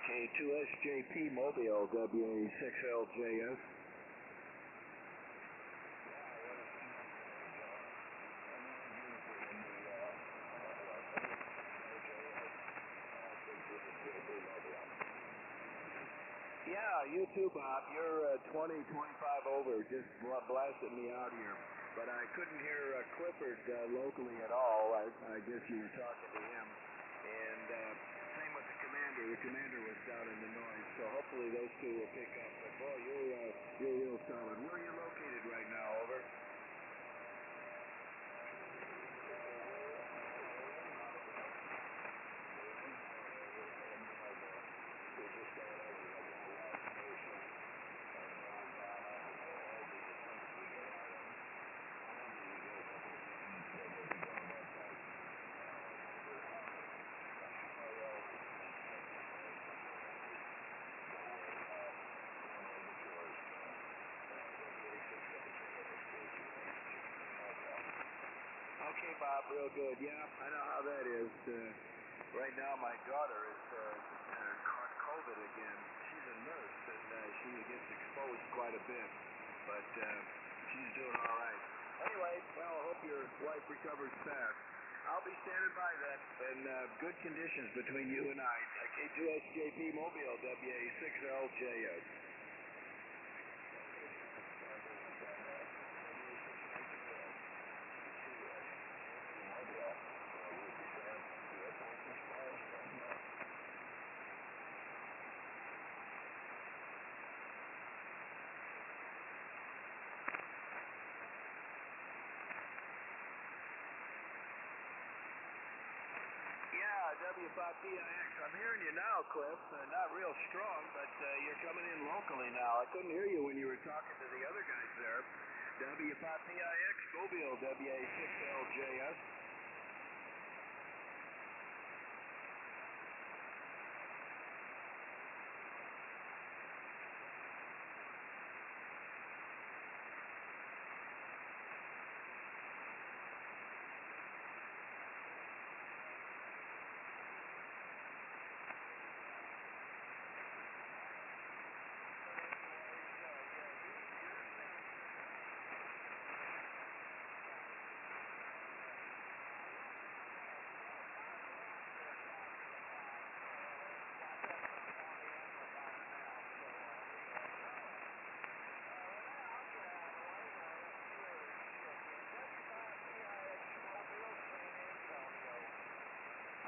K4YDB Mobile, WA6LJS. Yeah, you too, Bob. You're 20, 25 over. Just blasted me out here. But I couldn't hear Clifford locally at all. I guess you were talking to him. And same with the commander. The commander was down in the noise. So hopefully those two will pick up. But boy, you're real solid. Where are you located right now? Over. Okay, Bob, real good. Yeah, I know how that is. Right now, my daughter is caught COVID again. She's a nurse, and she gets exposed quite a bit, but she's doing all right. Anyway, well, I hope your wife recovers fast. I'll be standing by then, and good conditions between you and I. K4YDB Mobile, WA6LJS. Yeah, W5PIX. I'm hearing you now, Cliff. Not real strong, but you're coming in locally now. I couldn't hear you when you were talking to the other guys there. W5PIX, Mobile, WA6LJS.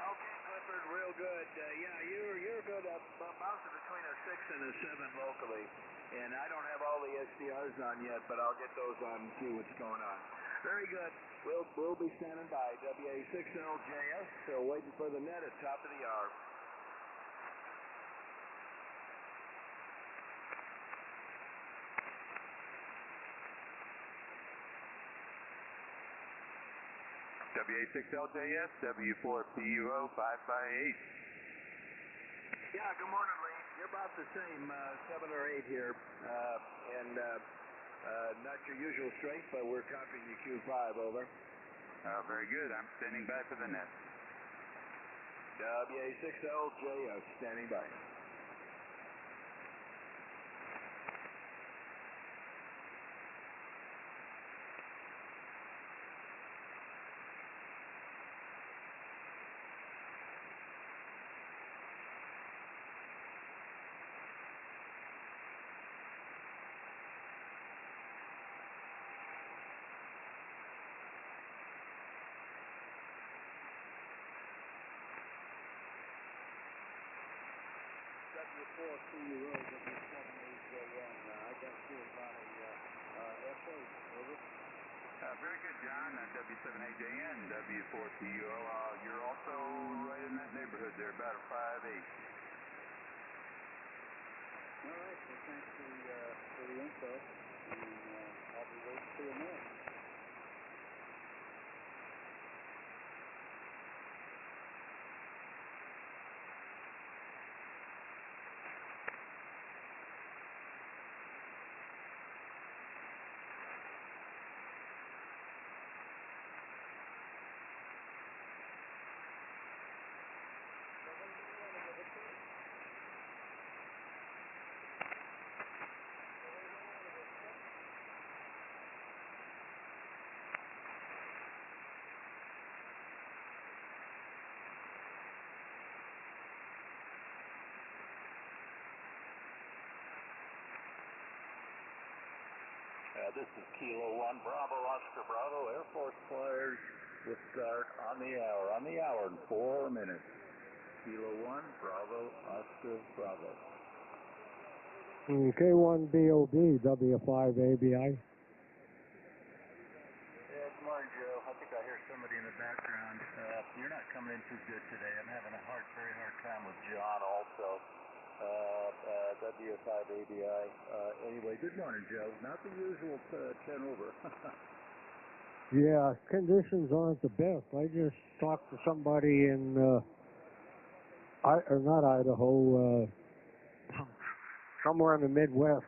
Okay, Clifford, real good. Yeah, you're good. Bouncing between a 6 and a 7 locally, and I don't have all the SDRs on yet, but I'll get those on and see what's going on. Very good. We'll be standing by. WA6LJS. So waiting for the net at top of the hour. WA6LJS, W4PUO 558. Yeah, good morning, Lee. You're about the same, 7 or 8 here, and not your usual strength, but we're copying you Q5, over. Very good. I'm standing by for the net. WA6LJS, standing by. W4PUO, W7AJN. I got you about a F8, over. Very good, John. W7AJN, W4PUO. You're also right in that neighborhood there, about a 5.8. All right, well, thanks for the info, and I'll be waiting for the net. This is Kilo 1 Bravo, Oscar Bravo, Air Force Flyers will start on the hour in 4 minutes. Kilo 1 Bravo, Oscar Bravo. K4YDB, W5ABI. Yeah, good morning, Joe. I think I hear somebody in the background. You're not coming in too good today. I'm having a very hard time with John also. W5ABI. Anyway, good morning, Joe. Not the usual 10 over. Yeah, conditions aren't the best. I just talked to somebody in, not Idaho, somewhere in the Midwest.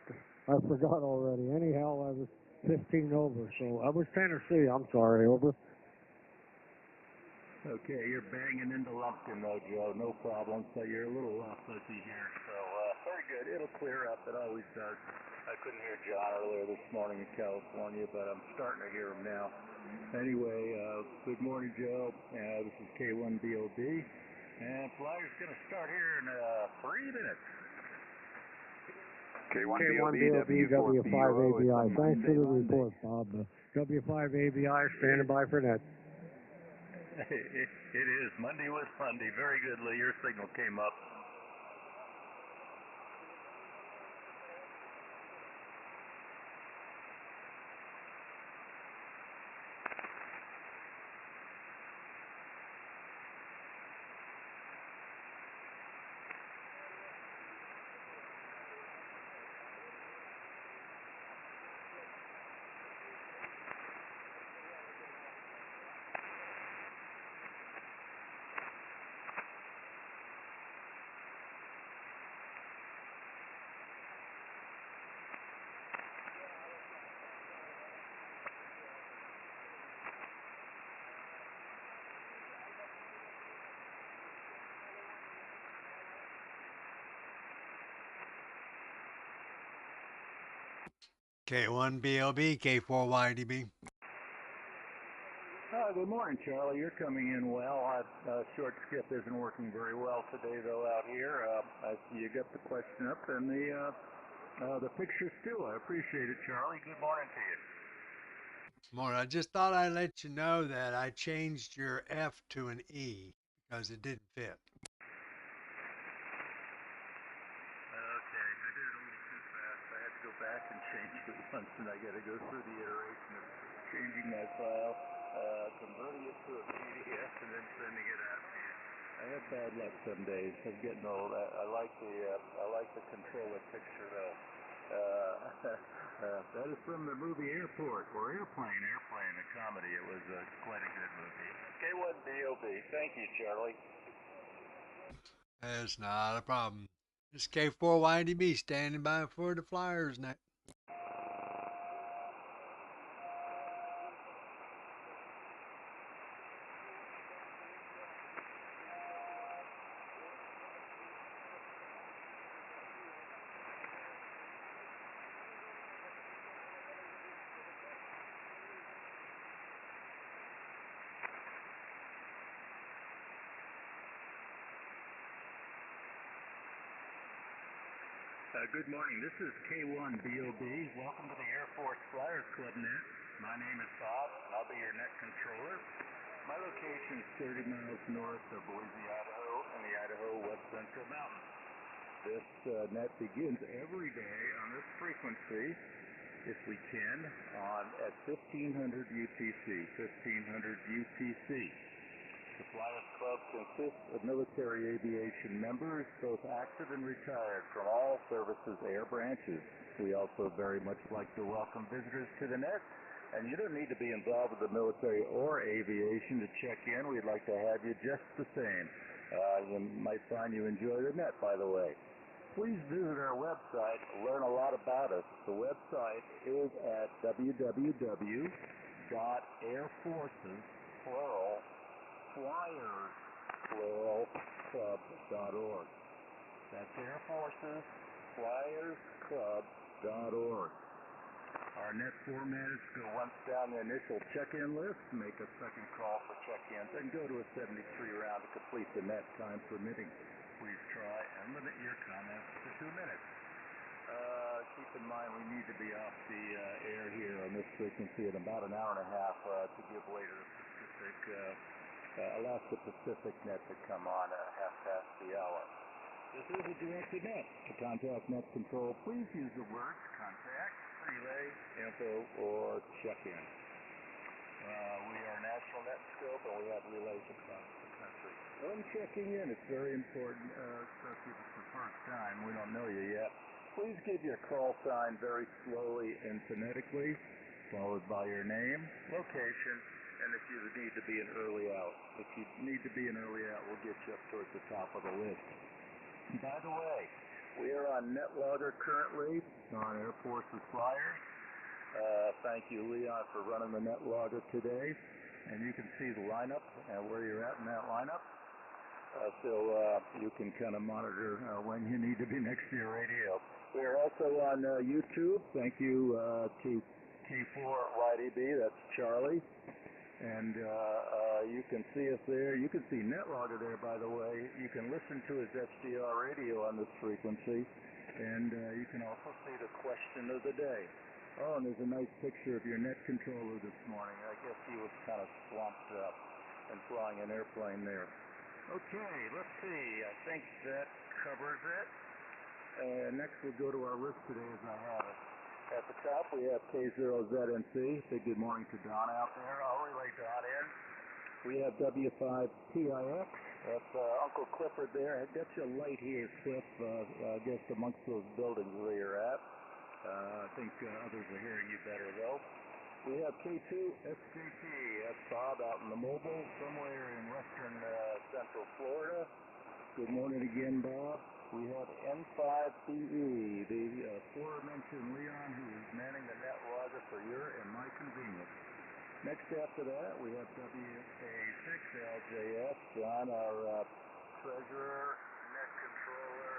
I forgot already. Anyhow, I was 15 over, so I was Tennessee. I'm sorry, over. Okay, you're banging into Lumpkin though, Joe. No problem. So you're a little fuzzy here. So very good. It'll clear up. It always does. I couldn't hear John earlier this morning in California, but I'm starting to hear him now. Anyway, good morning, Joe. This is K4YDB, and Flyers going to start here in 3 minutes. K4YDB, W5ABI. Thanks for the report, Bob. W5ABI standing by for net. It is. Monday was Monday. Very good, Lee. Your signal came up. K1BLB, K4YDB. Good morning, Charlie. You're coming in well. Short skip isn't working very well today, though, out here. I see you got the question up and the pictures, too. I appreciate it, Charlie. Good morning to you. Morning. I just thought I'd let you know that I changed your F to an E because it didn't fit. Okay, I did it a little too fast. I had to go back and change it once, and I got to go through the iteration of changing my file, converting it to a PDF, and then sending it out to you. I have bad luck some days. I'm getting old. I like the controller picture though. That is from the movie Airport or Airplane, a comedy. It was quite a good movie. K4YDB. Thank you, Charlie. That's not a problem. This K4YDB standing by for the Flyers net. Good morning. This is K4YDB. Welcome to the Air Force Flyers Club net. My name is Bob, and I'll be your net controller. My location is 30 miles north of Boise, Idaho, in the Idaho West Central Mountains. This net begins every day on this frequency, if we can, at 1500 UTC. 1500 UTC. The Flyers Club consists of military aviation members, both active and retired, from all services air branches. We also very much like to welcome visitors to the net, and you don't need to be involved with the military or aviation to check in. We'd like to have you just the same. You might find you enjoy the net, by the way. Please visit our website, learn a lot about us. The website is at www.airforcesflyersclub.org. That's airforcesflyersclub.org. Our net format is to go once down the initial check-in list, make a second call for check-ins, and go to a 73 round to complete the net, time permitting. Please try and limit your comments to 2 minutes. Keep in mind we need to be off the air here on this frequency in about an hour and a half to give way to the Pacific, Alaska Pacific net to come on at half past the hour. This is a directed net. To contact net control, please use the words contact, relay, info, or check-in. We are National Net Scope, and we have relays across the country. When checking in, it's very important, especially if it's the first time. We don't know you yet. Please give your call sign very slowly and phonetically, followed by your name, location, and if you need to be an early out. If you need to be an early out, we'll get you up towards the top of the list. By the way, we are on NetLogger currently on Air Force's Flyers. Thank you, Leon, for running the NetLogger today. And you can see the lineup and where you're at in that lineup. So you can kind of monitor when you need to be next to your radio. We are also on YouTube. Thank you to K4YDB, that's Charlie. And you can see us there. You can see NetLogger there, by the way. You can listen to his SDR radio on this frequency. And you can also see the question of the day. Oh, and there's a nice picture of your net controller this morning. I guess he was kind of swamped up and flying an airplane there. Okay, let's see. I think that covers it. Next we'll go to our list today as I have it. At the top we have K0ZNC. Say good morning to Don out there. I'll relay Don in. We have W5PIX. That's Uncle Clifford there. I got you a light here, Cliff, I guess amongst those buildings where you're at. I think others are hearing you better though. We have K2SJT. That's Bob out in the mobile somewhere in western central Florida. Good morning again, Bob. We have N5BE, the aforementioned Leon, who is manning the NetLogger for your and my convenience. Next after that, we have WA6LJS, John, our treasurer, net controller,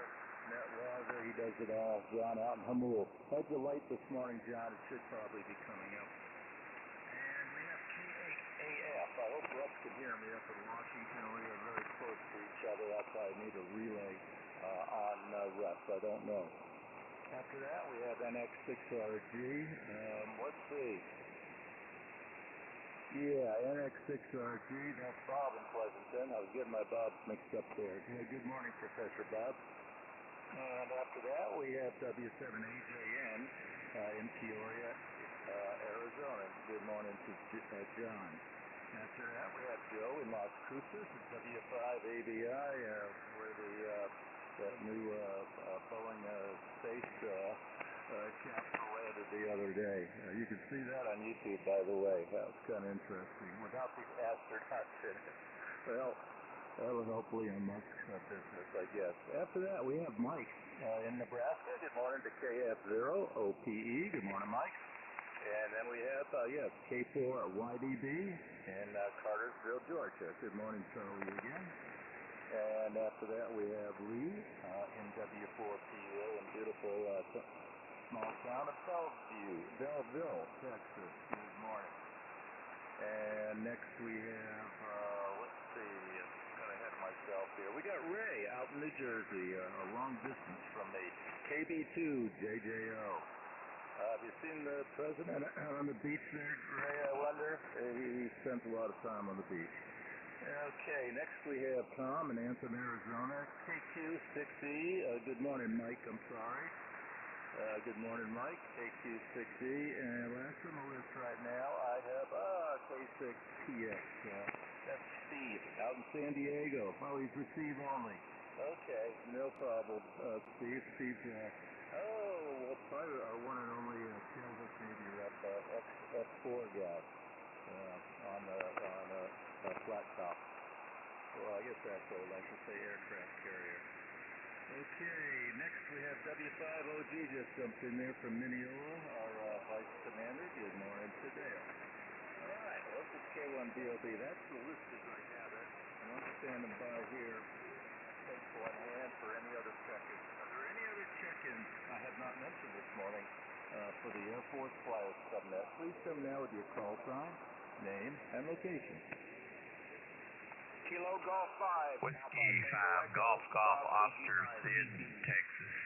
NetLogger. He does it all. John out in Hamul. How's the light this morning, John? It should probably be coming up. And we have K8AF. I hope Russ can hear me up in Washington. We are very close to each other. I probably need a relay on Russ. I don't know. After that, we have NX6RG. Let's see. Yeah, NX6RG. That's Bob in Pleasanton. I was getting my Bobs mixed up there. Yeah, good morning, Professor Bob. And after that, we have W7AJN in Peoria, Arizona. Good morning to John. After that, we have Joe in Las Cruces at W5ABI, where that new Boeing space capsule landed the other day. You can see that on YouTube, by the way. That was kind of interesting. Without the astronauts in it. Well, that was hopefully a Musk's business, I guess. After that, we have Mike in Nebraska. Good morning to KF0OPE. Good morning, Mike. And then we have, K4YDB in Cartersville, Georgia. Good morning, Charlie, again. And after that, we have Lee in W4PO in beautiful small town of Belleville, Texas. Good morning. And next we have, let's see, got ahead of myself here. We got Ray out in New Jersey, a long distance from me. KB2JJO. Have you seen the president out on the beach there, Ray, I wonder? He spends a lot of time on the beach. Okay, next we have Tom in Anthem, Arizona. KQ6E. Good morning, Mike. I'm sorry. Good morning, Mike. KQ6E. And last on the list right now, I have K6TX. That's Steve out in San Diego. Oh, he's receive only. Okay, no problem. Steve. Well, probably our one and only Tailhook Navy rep, X4 guy on a flat top. Well, I guess that's old. I should say aircraft carrier. Okay, next we have W5OG just jumped in there from Mineola, our vice commander. Good morning to Dale. All right, well, this is K1BOB. That's the list as I have it. And I'm standing by here, pencil in hand for any other check-ins. Are there any other check-ins I have not mentioned this morning for the Air Force Flyers Subnet? Please come now with your call sign, name, and location. Kilo Golf 5. Whiskey 5 Golf Oscar, Sid, Texas.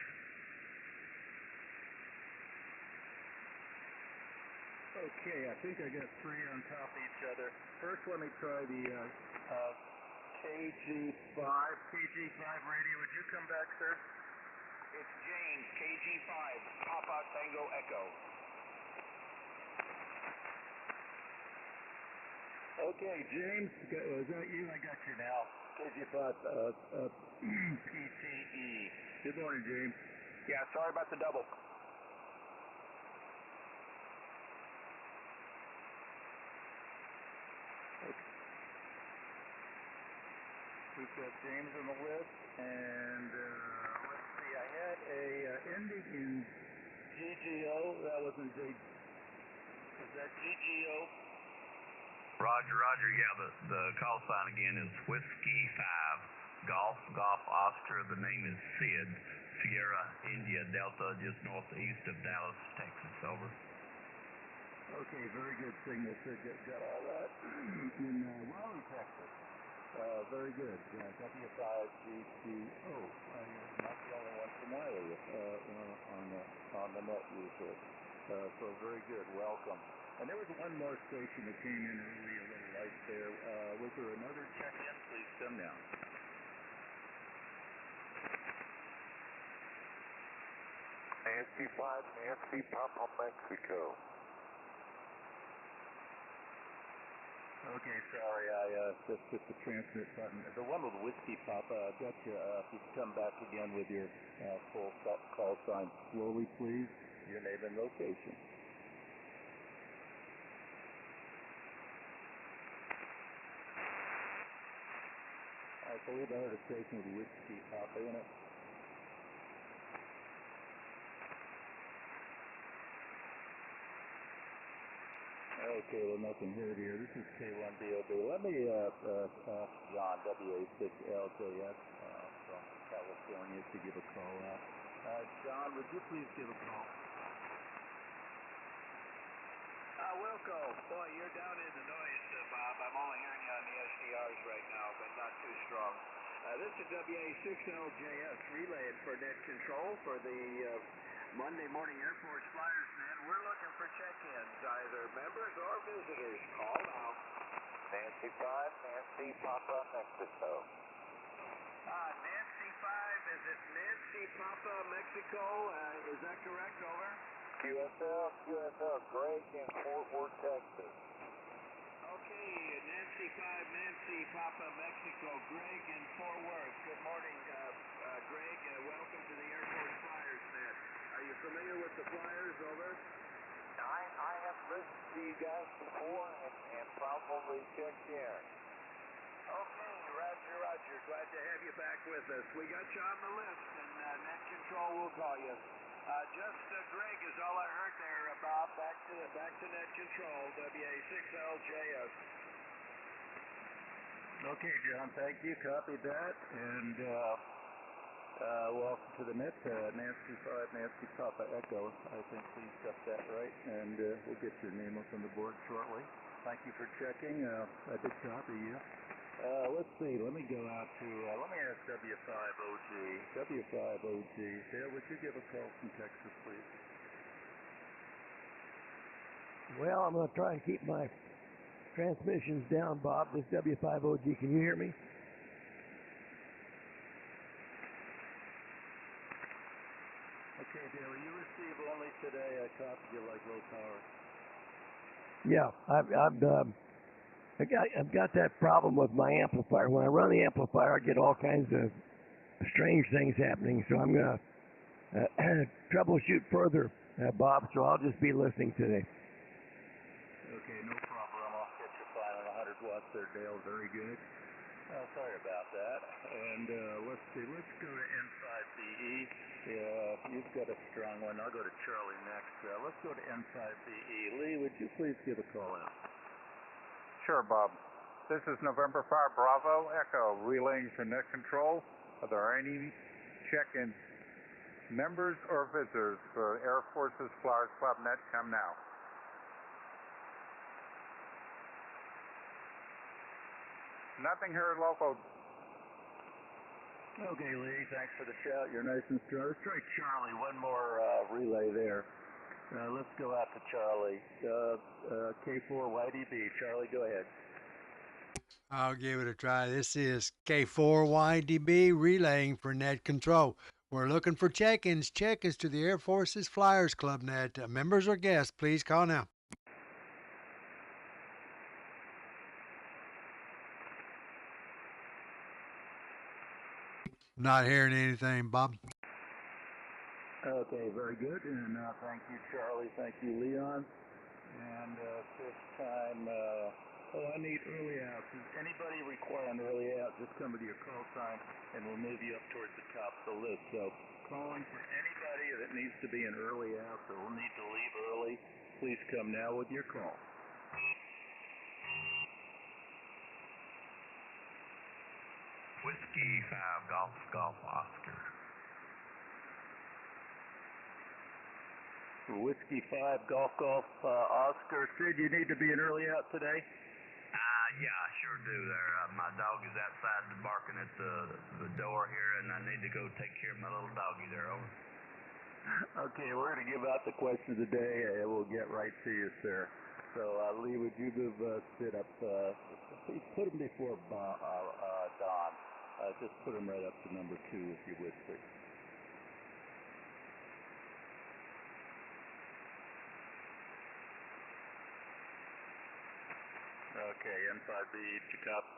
Okay, I think I got three on top of each other. First, let me try the KG5 radio. Would you come back, sir? It's James, KG5, Papa Tango Echo. Okay, James, is that you? I got you now. KG5 PTE. Good morning, James. Yeah, sorry about the double. We've got James on the list, and let's see, I had a ending in GGO. That wasn't J. Is that GGO? Roger. Yeah, the call sign again is Whiskey 5, Golf Oscar. The name is Sid, Sierra, India, Delta, just northeast of Dallas, Texas. Over. Okay, very good signal. Sid got all that in Raleigh, Texas. Very good. W5GCO. I'm not the only one from Wiley on the net usually. So very good. Welcome. And there was one more station that came in early, a little light there. Was there another check-in? Please come down. Nancy 5, Nancy, Papa, Mexico. Okay, sorry, I just hit the transmit button. The one with Whiskey Papa, I've got you. If you could come back again with your full call sign slowly, please. Your name and location. I believe I heard a station with Whiskey Papa in it. Okay, well, nothing heard here. This is K4YDB. Let me ask John, WA6LJS from California, to give a call out. John, would you please give a call? Wilco, boy, you're down in the noise, Bob. I'm only hearing you on the SDRs right now, but not too strong. This is WA6LJS relaying for net control for the Monday morning Air Force Flyers Net. We're looking for check-ins, either members or visitors. Call now. Nancy 5, Nancy, Papa, Mexico. Nancy 5, is it Nancy, Papa, Mexico? Is that correct? Over. QSL, Greg in Fort Worth, Texas. Okay, Nancy 5, Nancy, Papa, Mexico, Greg in Fort Worth. Good morning, Greg. Welcome to the Air Force Flyers Net. Are you familiar with the Flyers? Over. I have listened to you guys before and probably checked in. Okay, Roger. Glad to have you back with us. We got you on the list, and Net Control will call you. Greg is all I heard there, Bob. Back to Net Control, WA6LJS. Okay, John, thank you. Copied that. And welcome to the net, Nancy 5, Nancy Papa Echo. I think please got that right. And we'll get your name up on the board shortly. Thank you for checking. I did copy you. Let's see. Let me go out to, let me ask W5OG. W5OG. Dale, would you give a call from Texas, please? Well, I'm going to try and keep my transmissions down, Bob. This W5OG, can you hear me? Okay, Dale, you receive only today. I copied you like low power. Yeah, I've got that problem with my amplifier. When I run the amplifier, I get all kinds of strange things happening. So I'm going to troubleshoot further, Bob. So I'll just be listening today. Okay, no problem. I'll get you fine on 100 watts there, Dale. Very good. Sorry about that. And let's see. Let's go to N5BE. You've got a strong one. I'll go to Charlie next. Let's go to N5BE. Lee, would you please give a call out? Sure, Bob. This is November 5 Bravo Echo relaying for net control. Are there any check-in members or visitors for Air Force's Flyers Club Net? Come now. Nothing here local. Okay, Lee, thanks for the shout. You're nice and strong. Let's try Charlie. One more relay there. Let's go out to Charlie. K4YDB. Charlie, go ahead. I'll give it a try. This is K4YDB relaying for net control. We're looking for check-ins to the Air Force's Flyers Club net. Members or guests, please call now. Not hearing anything, Bob. Okay, very good. And thank you, Charlie. Thank you, Leon. And this time, I need early outs. Does anybody require an early out? Just come to your call sign, and we'll move you up towards the top of the list. So, calling for anybody that needs to be an early out or will need to leave early, please come now with your call. Whiskey 5 Golf Golf Oscar. Whiskey 5 Golf Golf Oscar. Sid, you need to be an early out today? Yeah, I sure do there. My dog is outside barking at the door here, and I need to go take care of my little doggy there, over. Okay, we're going to give out the question of the day, and we'll get right to you, sir. So, Lee, would you move Sid up? Please put him before Don. Just put him right up to number 2, if you would, please. Okay, N5B, you copy?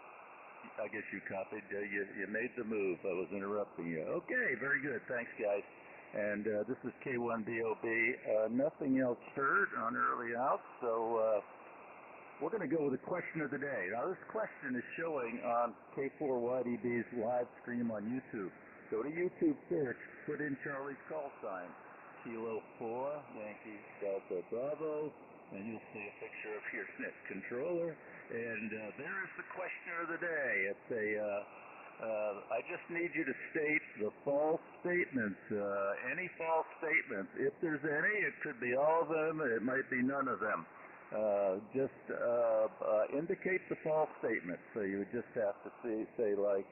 I guess you copied. You made the move. I was interrupting you. Okay, very good. Thanks, guys. And this is K1BOB. Nothing else heard on early out, so we're going to go with the question of the day. Now, this question is showing on K4YDB's live stream on YouTube. Go to YouTube search, put in Charlie's call sign, Kilo 4, Yankee Delta Bravo, and you'll see a picture of your net controller. And there is the question of the day. It's I just need you to state the false statements, any false statements. If there's any, it could be all of them, it might be none of them. Just indicate the false statement. So you would just have to say like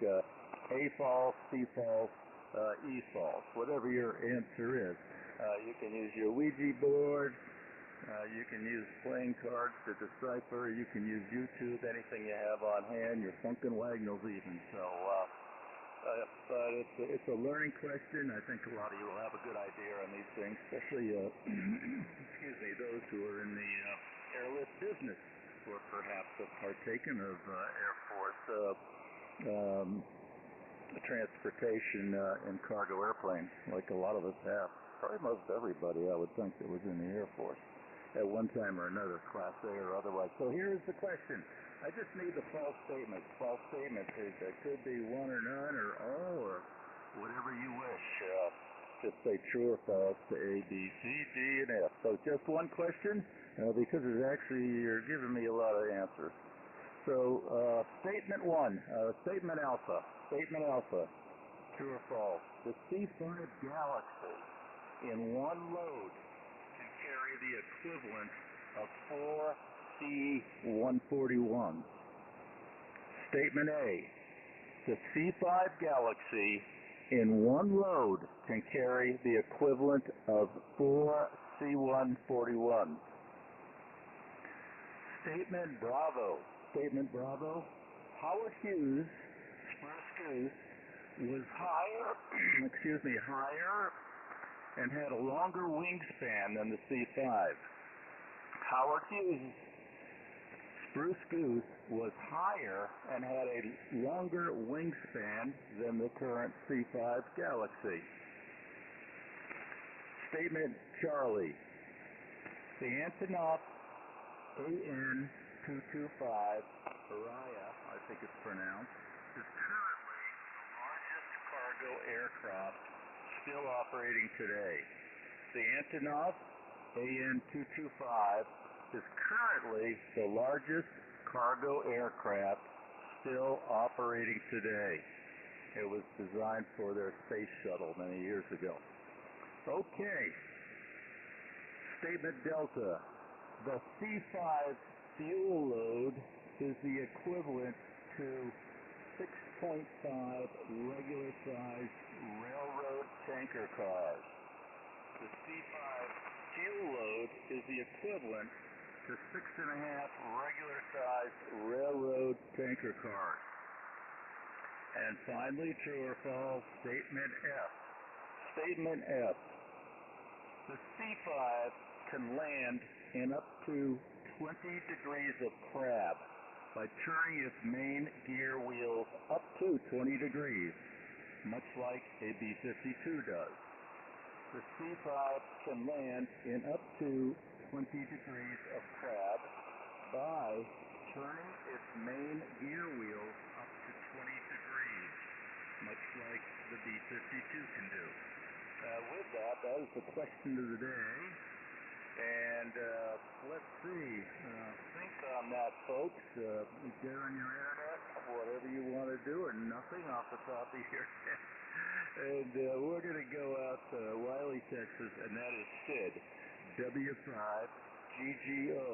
A false, C false, E false, whatever your answer is. You can use your Ouija board. You can use playing cards to decipher. You can use YouTube, anything you have on hand, your Funkin' Wagnalls even. So, but it's a learning question. I think a lot of you will have a good idea on these things, especially, excuse me, those who are in the airlift business or perhaps have partaken of Air Force transportation in cargo airplanes, like a lot of us have. Probably most everybody, I would think, that was in the Air Force at one time or another, Class A or otherwise. So here's the question. I just need the false statement. False statement is it could be one or none or all or whatever you wish. Just say true or false to A, B, C, D, and F. So just one question because it's actually, you're giving me a lot of answers. So statement 1, statement alpha. Statement alpha, true or false. The C5 Galaxy in one load can carry the equivalent of 4 C-141s. Statement A, the C5 Galaxy in one load can carry the equivalent of 4 C-141s. Statement Bravo. Statement Bravo, Howard Hughes, Spruce Goose, was higher and had a longer wingspan than the C5. Howard Hughes' Spruce Goose was higher and had a longer wingspan than the current C5 Galaxy. Statement Charlie. The Antonov AN-225 Araya, I think it's pronounced, is currently the largest cargo aircraft still operating today. The Antonov AN-225 is currently the largest cargo aircraft still operating today. It was designed for their space shuttle many years ago. Okay. Statement Delta. The C5 fuel load is the equivalent to 6.5 regular-sized railroad tanker cars. The C5 fuel load is the equivalent to 6.5 regular-sized railroad tanker cars. And finally, true or false, statement F. Statement F. The C5 can land in up to 20 degrees of crab by turning its main gear wheels up to 20 degrees, much like a B-52 does. The C5 can land in up to 20 degrees of crab by turning its main gear wheels up to 20 degrees, much like the B-52 can do. With that is the question of the day. And let's see. Think on that, folks. Get on your internet, whatever you want to do, or nothing off the top of your head. And we're going to go out to Wiley, Texas, and that is Sid, W5GGO.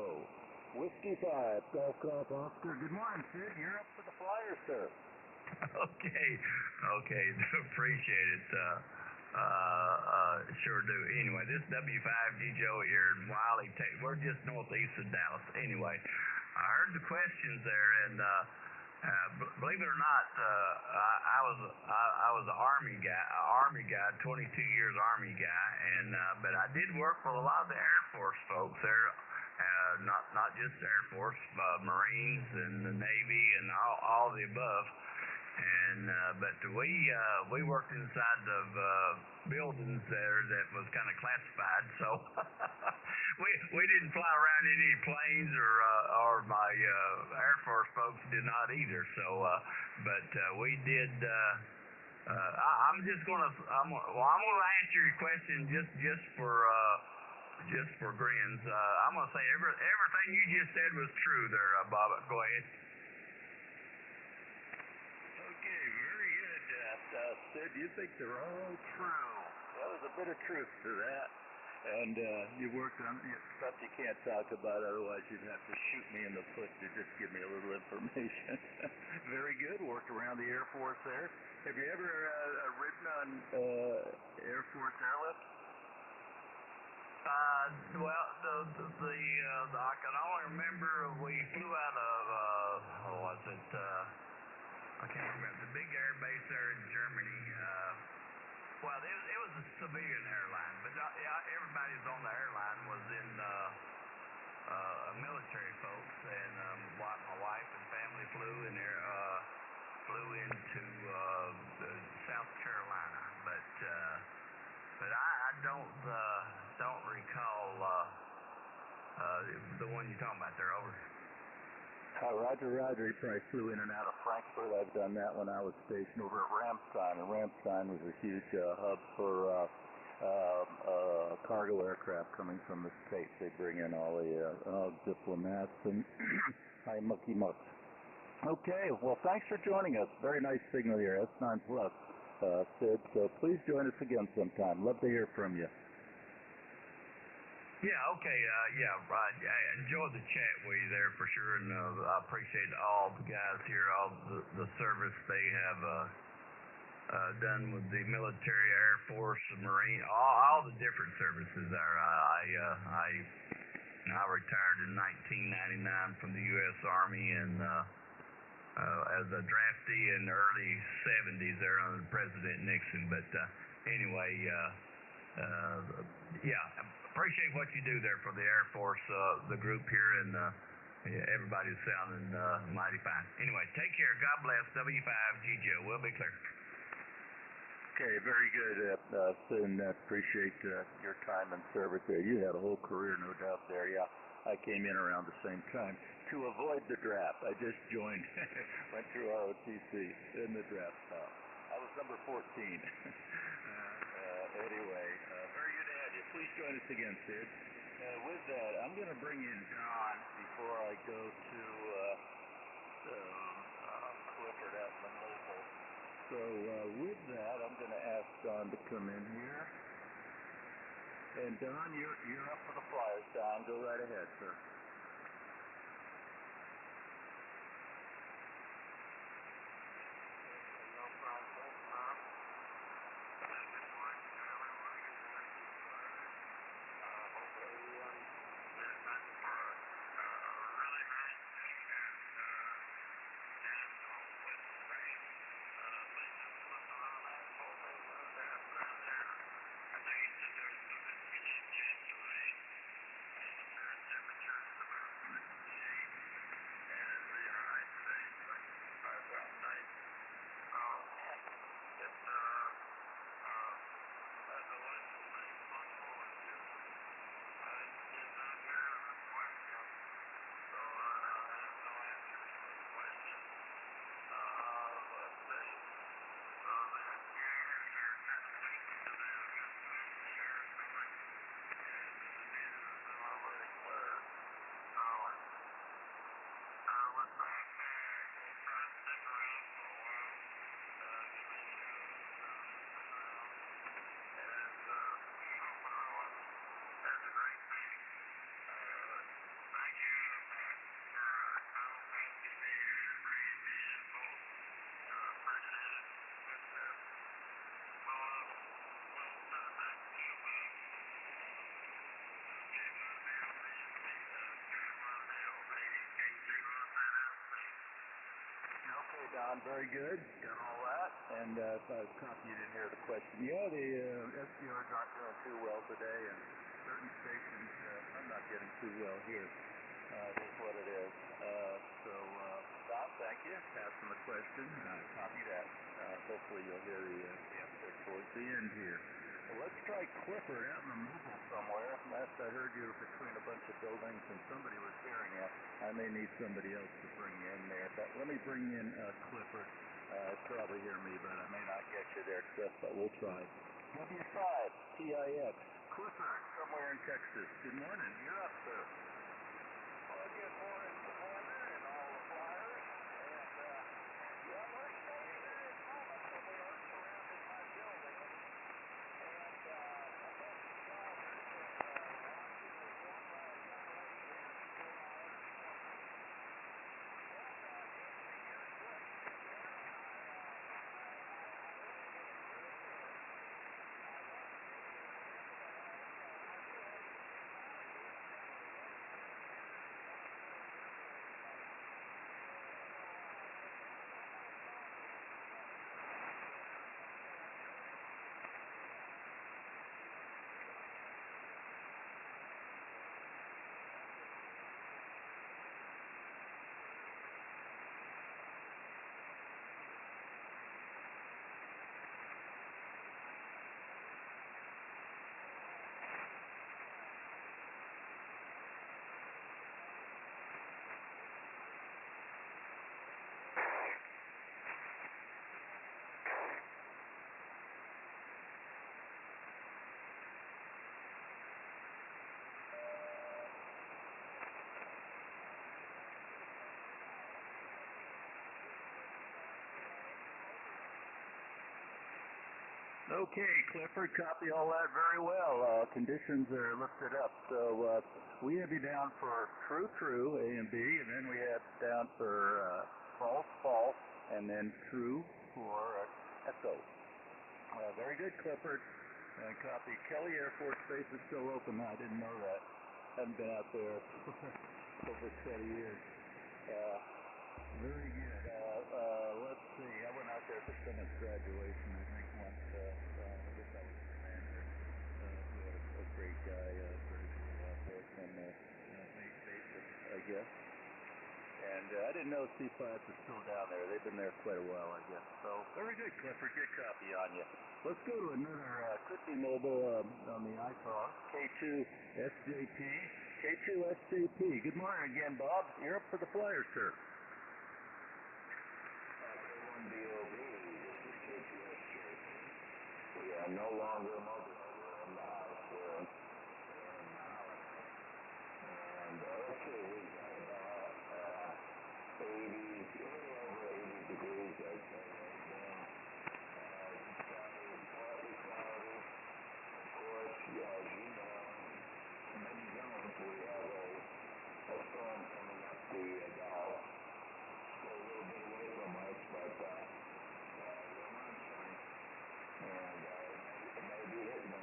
Whiskey 5, Golf Golf Oscar. Good morning, Sid. You're up for the Flyers, sir. Okay, appreciate it. Sure do. Anyway, this W5GGO here in Wiley, Texas. We're just northeast of Dallas. Anyway, I heard the questions there, and believe it or not, I was an Army guy, 22 years Army guy, and but I did work for a lot of the Air Force folks there. Not just the Air Force, Marines and the Navy and all the above. And but we worked inside of buildings there that was kind of classified, so we didn't fly around any planes, or my Air Force folks did not either. So but we did. I'm gonna answer your question just for grins. I'm gonna say everything you just said was true there, Bob. Go ahead. Sid, you think they're all true. Well, there's a bit of truth to that. And you worked on stuff you can't talk about, otherwise you'd have to shoot me in the foot to just give me a little information. Very good. Worked around the Air Force there. Have you ever ridden on Air Force airlift? Well, I can only remember we flew out of what was it? I can't remember the big air base there in Germany. Well, it was a civilian airline, but everybody who's on the airline was in military folks, and my wife and family flew into South Carolina, but I don't recall the one you're talking about there. Over. Roger. He probably flew in and out of Frankfurt. I've done that when I was stationed over at Ramstein. And Ramstein was a huge hub for cargo aircraft coming from the States. They bring in all the diplomats and high mucky mucks. Okay, well, thanks for joining us. Very nice signal here, S9 Plus, Sid. So please join us again sometime. Love to hear from you. Yeah, okay, right. I enjoyed the chat with you there for sure, and I appreciate all the guys here, all the service they have done with the military, Air Force, Marine, all the different services there. I retired in 1999 from the U.S. Army, and as a draftee in the early 70s there under President Nixon. But anyway, appreciate what you do there for the Air Force, the group here, and everybody's sounding mighty fine. Anyway, take care. God bless. W5GGO. We'll be clear. Okay, very good, Sid. Appreciate your time and service there. You had a whole career, no doubt there. Yeah, I came in around the same time to avoid the draft. I just joined, went through ROTC in the draft. I was number 14. Anyway, very good to have you. Please join us again, Sid. With that, I'm going to bring in Don before I go to Clifford out in the mobile. So with that, I'm going to ask Don to come in here. And Don, you're up for the Flyers. Don, go right ahead, sir. Okay, Don, very good. Got all that. And if I was copy, you didn't hear the question. Yeah, the SDRs aren't doing too well today, and certain stations, I'm not getting too well here. It is what it is. Don, thank you. Asking the question. Copy that. Hopefully you'll hear the answer towards the end here. Well, let's try Clifford out in the mobile somewhere. Last I heard you were between a bunch of buildings and somebody was hearing you. I may need somebody else to bring you in there, but let me bring in Clifford. Probably hear me, but I may not get you there, Cliff, but we'll try. W5, PIX. Clifford, somewhere in Texas. Good morning. You're up, sir. Well, good morning, Commander, and all the flyers. And, yeah, we're standing there at the moment, so we are surrounded by buildings. And, I think the drivers have watching this one young lady here before my understanding. Well, answering your question there, Okay, Clifford, copy all that very well. Conditions are lifted up. So we have you down for true, A and B, and then we have down for false, and then true for echo. Very good, Clifford. Copy. Kelly Air Force Base is still open. I didn't know that. Haven't been out there for over 20 years. Very good. Let's see. I went out there for someone's graduation, I think, once. I guess I was the commander. We had a great guy graduate out there from basic, I guess. And I didn't know C5s are still down there. They've been there quite a while, I guess. So, very good, Clifford. Good copy on you. Let's go to another, could be mobile on the iPhone. K2SJP. K2SJP. Good morning again, Bob. You're up for the Flyers, sir. K4YDB, this is K2SJP. We are no longer mobile. We're in the house. We're in the house. And let's see, we've got about 80, a little over 80 degrees, I'd say, right now. Partly cloudy. Of course, as you know, in many zones we have a storm coming up the Gulf. Still a little bit away from us, but we're monitoring. And it may be hitting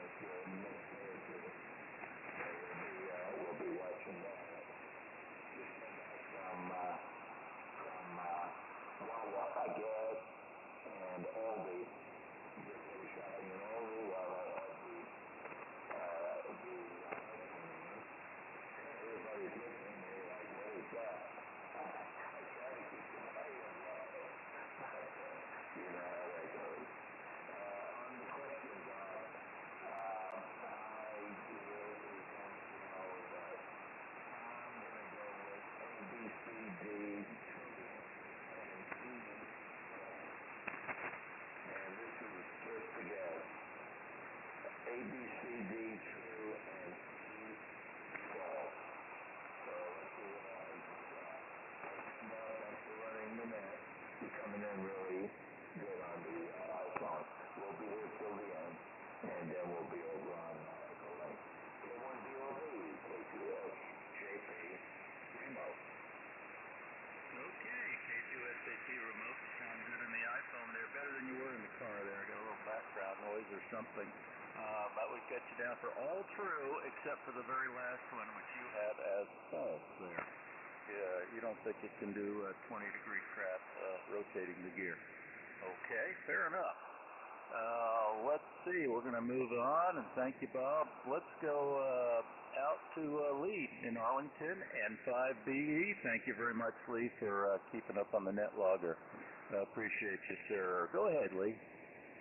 something. That would get you down for all true, except for the very last one, which you have as false there. You don't think it can do 20-degree crap rotating the gear. Okay, fair enough. Let's see, we're going to move on, and thank you, Bob. Let's go out to Lee in Arlington, N5BE. Thank you very much, Lee, for keeping up on the net logger. Appreciate you, sir. Go ahead, Lee.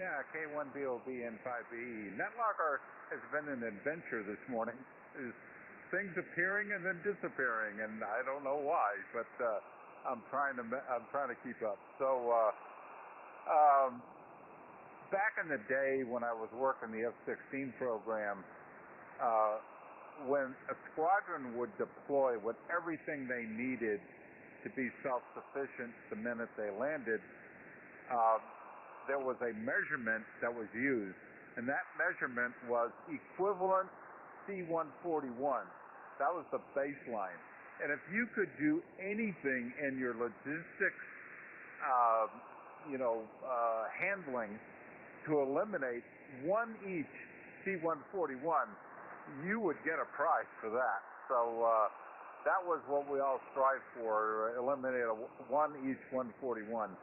Yeah, K4YDB N5BE. Netlogger has been an adventure this morning. There's things appearing and then disappearing, and I don't know why, but I'm trying to keep up. So back in the day when I was working the F-16 program, when a squadron would deploy with everything they needed to be self-sufficient the minute they landed, there was a measurement that was used, and that measurement was equivalent C-141. That was the baseline. And if you could do anything in your logistics, handling to eliminate one each C-141, you would get a prize for that. So that was what we all strive for, eliminate one each 141.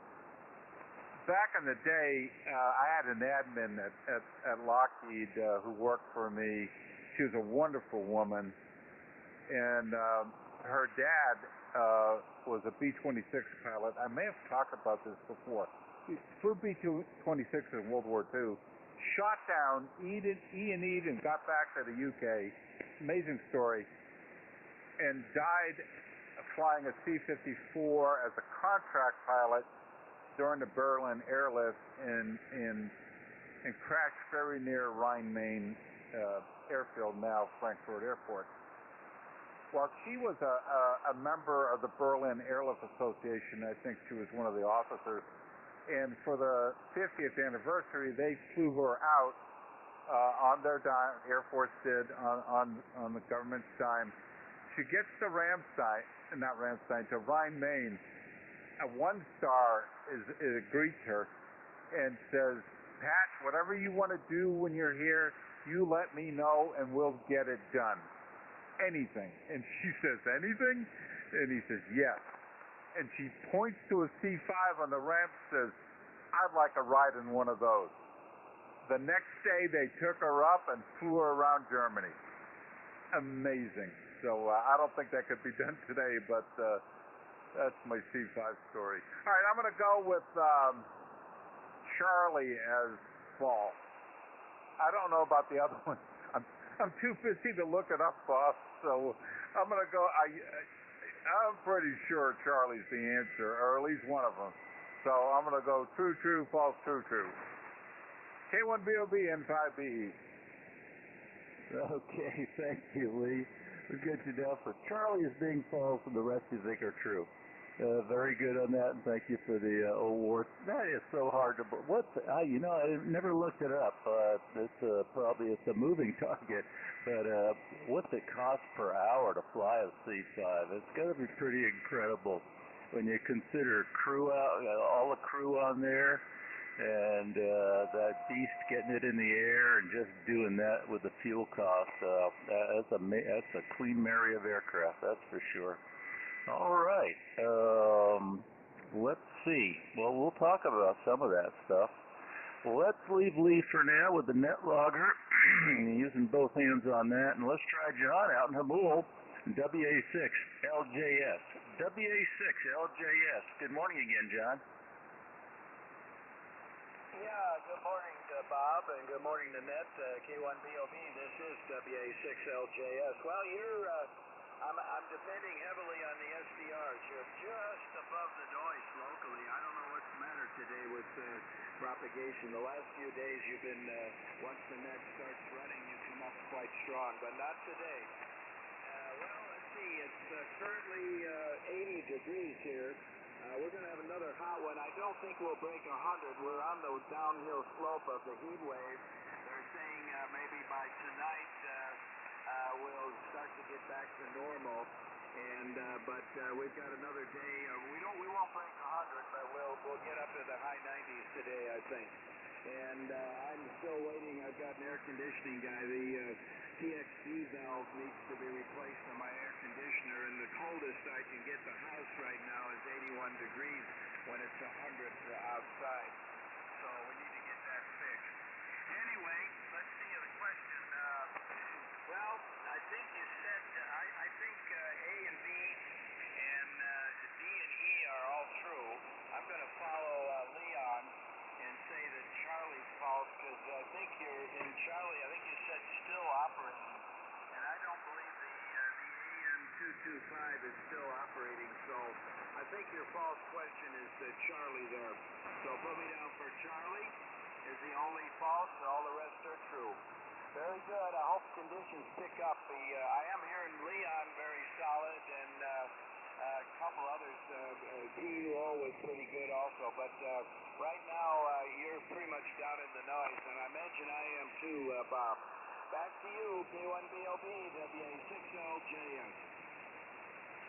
Back in the day, I had an admin at Lockheed who worked for me. She was a wonderful woman, and her dad was a B-26 pilot. I may have talked about this before. He flew B-26 in World War II, shot down E&E'd and got back to the UK. Amazing story. And died flying a C-54 as a contract pilot during the Berlin airlift and crashed very near Rhine-Main airfield, now Frankfurt Airport. Well, she was a member of the Berlin Airlift Association. I think she was one of the officers. And for the 50th anniversary, they flew her out on their dime. Air Force did on the government's dime. She gets to to Rhine-Main. A one-star greets her and says, "Pat, whatever you want to do when you're here, you let me know and we'll get it done. Anything." And she says, "Anything?" And he says, "Yes." And she points to a C-5 on the ramp and says, "I'd like a ride in one of those." The next day they took her up and flew her around Germany. Amazing. So I don't think that could be done today, but that's my C-5 story. All right, I'm going to go with Charlie as false. I don't know about the other one. I'm too busy to look it up, boss. So I'm going to go. I'm pretty sure Charlie's the answer, or at least one of them. So I'm going to go true, true, false, true, true. K4YDB N5BE. Okay, thank you, Lee. We'll get you down for Charlie is being false and the rest you think are true. Very good on that, and thank you for the award. That is so hard to. I never looked it up. It's a moving target, but what's it cost per hour to fly a C-5? It's got to be pretty incredible when you consider crew out, all the crew on there, and that beast getting it in the air and just doing that with the fuel cost. That's a Queen Mary of aircraft, that's for sure. All right. Let's see. Well, we'll talk about some of that stuff. Let's leave Lee for now with the net logger, using both hands on that, and let's try John out in Hamul, WA6LJS. WA6LJS. Good morning again, John. Yeah, good morning, Bob, and good morning to Net, K4YDB. This is WA6LJS. Well, I'm depending heavily on the SDRs. You're just above the noise locally. I don't know what's the matter today with propagation. The last few days you've been, once the net starts running, you come up quite strong, but not today. Well, let's see. It's currently 80 degrees here. We're going to have another hot one. I don't think we'll break 100. We're on the downhill slope of the heat wave. They're saying maybe by tonight we'll start to get back to normal. And but we've got another day. We won't break 100, but we'll get up to the high 90s today, I think. And I'm still waiting. I've got an air conditioning guy. The TXV valve needs to be replaced on my air conditioner, and the coldest I can get the house right now is 81 degrees when it's 100 outside. So we need to get that fixed. Anyway, let's see the question. Well, I think you said, I think A and B and D and E are all true. I'm going to follow Leon and say that Charlie's false, because I think you're in Charlie, I think you said still operating, and I don't believe the AM225 is still operating, so I think your false question is Charlie there. So put me down for Charlie is the only false, and all the rest are true. Very good. I hope conditions pick up. I am hearing Leon very solid, and a couple others. PUO was pretty good also, but right now you're pretty much down in the noise, and I imagine I am too, Bob. Back to you, K4YDB, WA60JS.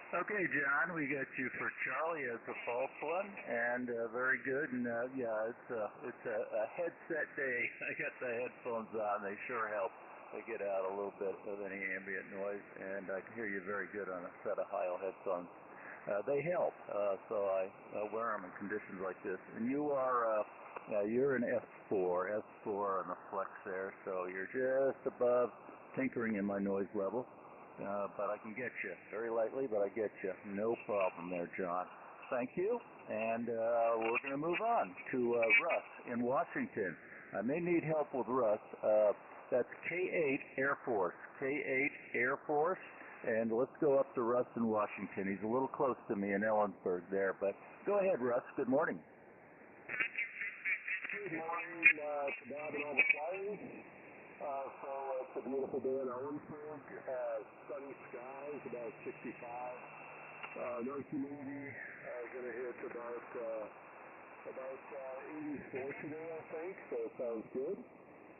Okay, John, we got you for Charlie as the false one, and very good. And yeah, it's a headset day. I got the headphones on; they sure help. They get out a little bit of any ambient noise, and I can hear you very good on a set of Heil headphones. They help, so I wear them in conditions like this. And you are, you're an F4 on the flex there, so you're just above tinkering in my noise level. But I can get you very lightly, but I get you. No problem there, John. Thank you. And we're going to move on to Russ in Washington. I may need help with Russ. That's K8 Air Force. K8 Air Force. And let's go up to Russ in Washington. He's a little close to me in Ellensburg there. But go ahead, Russ. Good morning. Good morning to Bob and all the flyers. So it's a beautiful day in Ellensburg. Sunny skies, about 65. No humidity. Going to hit about 84 today, I think. So it sounds good.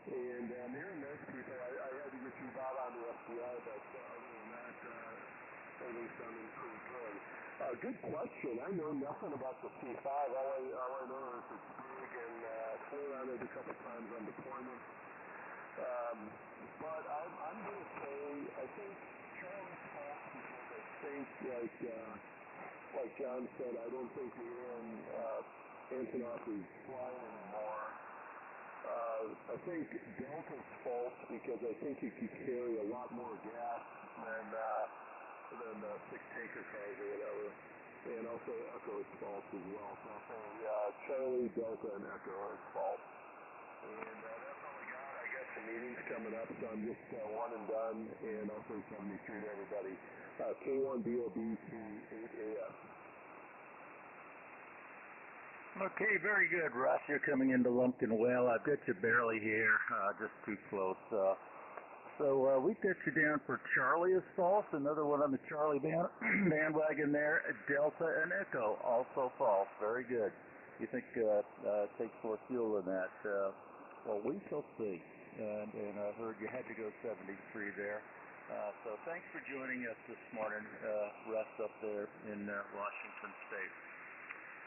And I'm hearing most people. I had to get you Bob on the FBI, but other than that, everything's sounding pretty good. Good question. I know nothing about the C5. All I know is it's big and flown on it a couple times on deployment. But I'm going to say, I think Charlie's false because I think, like John said, I don't think Antonov is flying anymore. I think Delta's false because I think you could carry a lot more gas than 6 tanker cars or whatever. And also Echo is false as well. So I'll say Charlie, Delta, and Echo is false. And that's all I got. I got some meetings coming up, so I'm just one and done. And also 73 to everybody. K4YDB to 8AF. Okay, very good, Russ. You're coming into Lumpkin well. I've got you barely here, just too close. So we've got you down for Charlie is false, another one on the Charlie bandwagon there. Delta and Echo, also false. Very good. You think it takes more fuel than that? Well, we shall see. And I heard you had to go 73 there. So thanks for joining us this morning, Russ, up there in Washington State.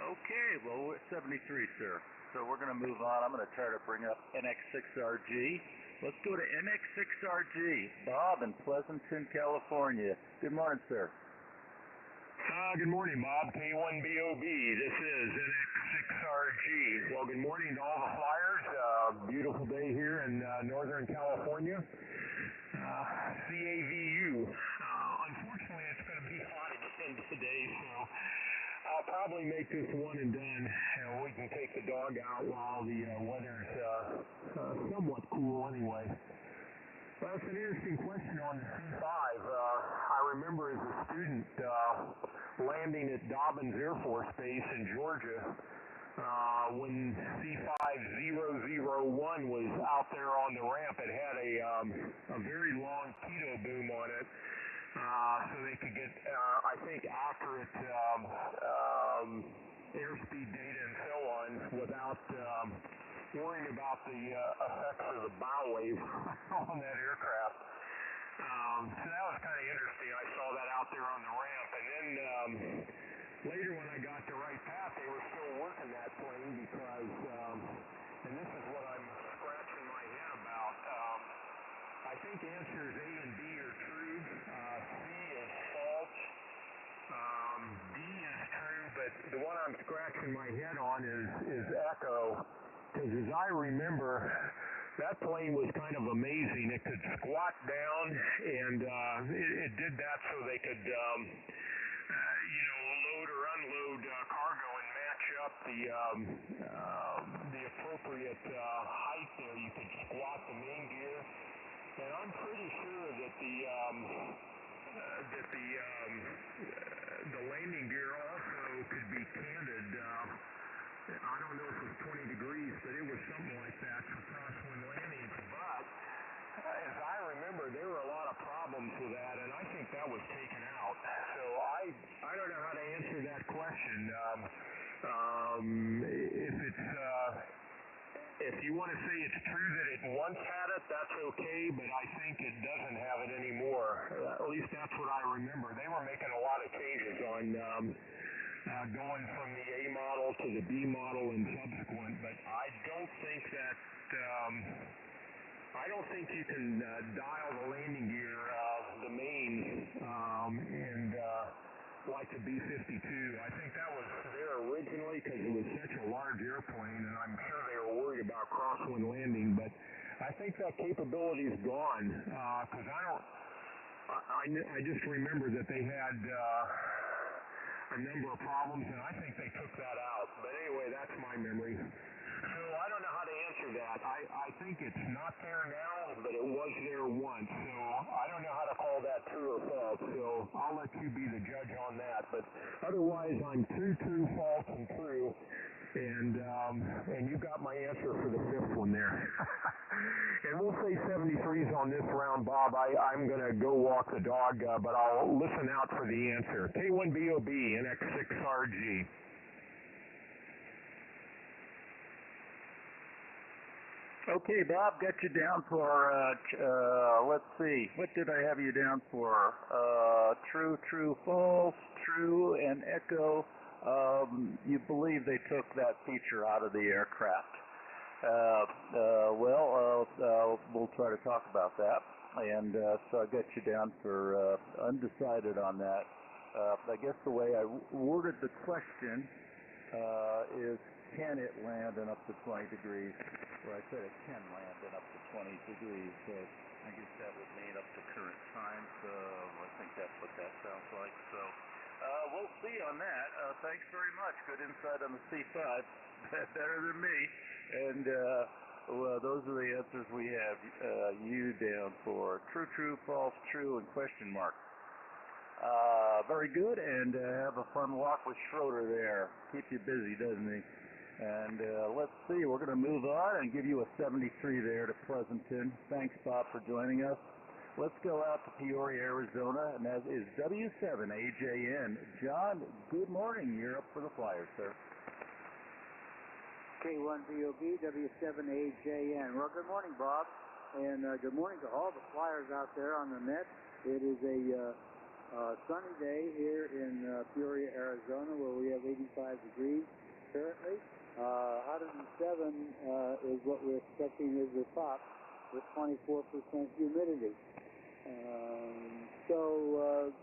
Okay, well, we're at 73, sir. So we're going to move on. I'm going to try to bring up NX6RG. Let's go to NX6RG. Bob in Pleasanton, California. Good morning, sir. Good morning, Bob. K4YDB. This is NX6RG. Well, good morning to all the flyers. Beautiful day here in Northern California. CAVU. Unfortunately, it's going to be hot again today, so I'll probably make this one and done, and we can take the dog out while the weather's somewhat cool anyway. Well, that's an interesting question on the C5. I remember as a student landing at Dobbins Air Force Base in Georgia when C5001 was out there on the ramp. It had a very long pitot boom on it. So they could get, I think, accurate airspeed data and so on without worrying about the effects of the bow wave on that aircraft. So that was kind of interesting. I saw that out there on the ramp. And then later when I got to Wright Path, they were still working that plane because, and this is what I think answers A and B are true. C is false. D is true, but the one I'm scratching my head on is echo, because as I remember, that plane was kind of amazing. It could squat down, and it did that so they could, load or unload cargo and match up the appropriate height there. You could squat the main gear, and I'm pretty sure that the landing gear also could be canted. I don't know if it was 20 degrees, but it was something like that for crosswind landings. But as I remember, there were a lot of problems with that, and I think that was taken out. So I don't know how to answer that question. If you want to say it's true that it once had it, that's okay, but I think it doesn't have it anymore. At least that's what I remember. They were making a lot of changes on going from the A model to the B model and subsequent, but I don't think you can dial the landing gear, the main, and like the B-52. I think that was there originally because it was such a large airplane, and I'm sure they were worried about crosswind landing, but I think that capability is gone, because I just remember that they had a number of problems, and I think they took that out. But anyway, that's my memory. So I don't know how to answer that. I think it's not there now, but it was there once. So I don't know how to call that true or false. So I'll let you be the judge on that. But otherwise, I'm true, false, and true. And you got my answer for the fifth one there. And we'll say 73s on this round, Bob. I'm going to go walk the dog, but I'll listen out for the answer. K4YDB, NX6RG. Okay, Bob, got you down for, let's see, what did I have you down for? True, false, true, and echo. You believe they took that feature out of the aircraft. We'll try to talk about that. And so I got you down for undecided on that. I guess the way I worded the question is, can it land in up to 20 degrees? Well, I said it can land in up to 20 degrees, so I guess that would mean up to current time, so I think that's what that sounds like. So we'll see on that. Thanks very much. Good insight on the C5. Better than me. And those are the answers we have you down for. True, false, true, and question mark. Very good, and have a fun walk with Schroeder there. Keep you busy, doesn't he? And let's see, we're going to move on and give you a 73 there to Pleasanton. Thanks, Bob, for joining us. Let's go out to Peoria, Arizona, and that is W7AJN. John, good morning. You're up for the Flyers, sir. K4YDB, W7AJN. Well, good morning, Bob, and good morning to all the Flyers out there on the net. It is a sunny day here in Peoria, Arizona, where we have 85 degrees currently. 107 is what we're expecting as the top, with 24% humidity. The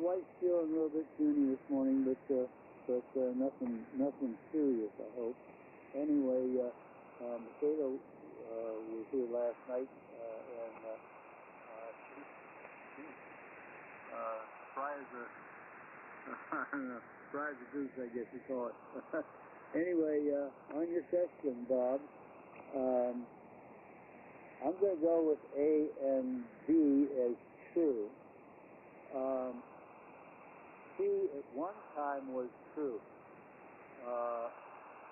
white's feeling a little bit puny this morning, but nothing serious, I hope. Anyway, Macedo was here last night, and surprise the goose, I guess you call it. Anyway, on your question, Bob, I'm going to go with A and B as true. C at one time was true,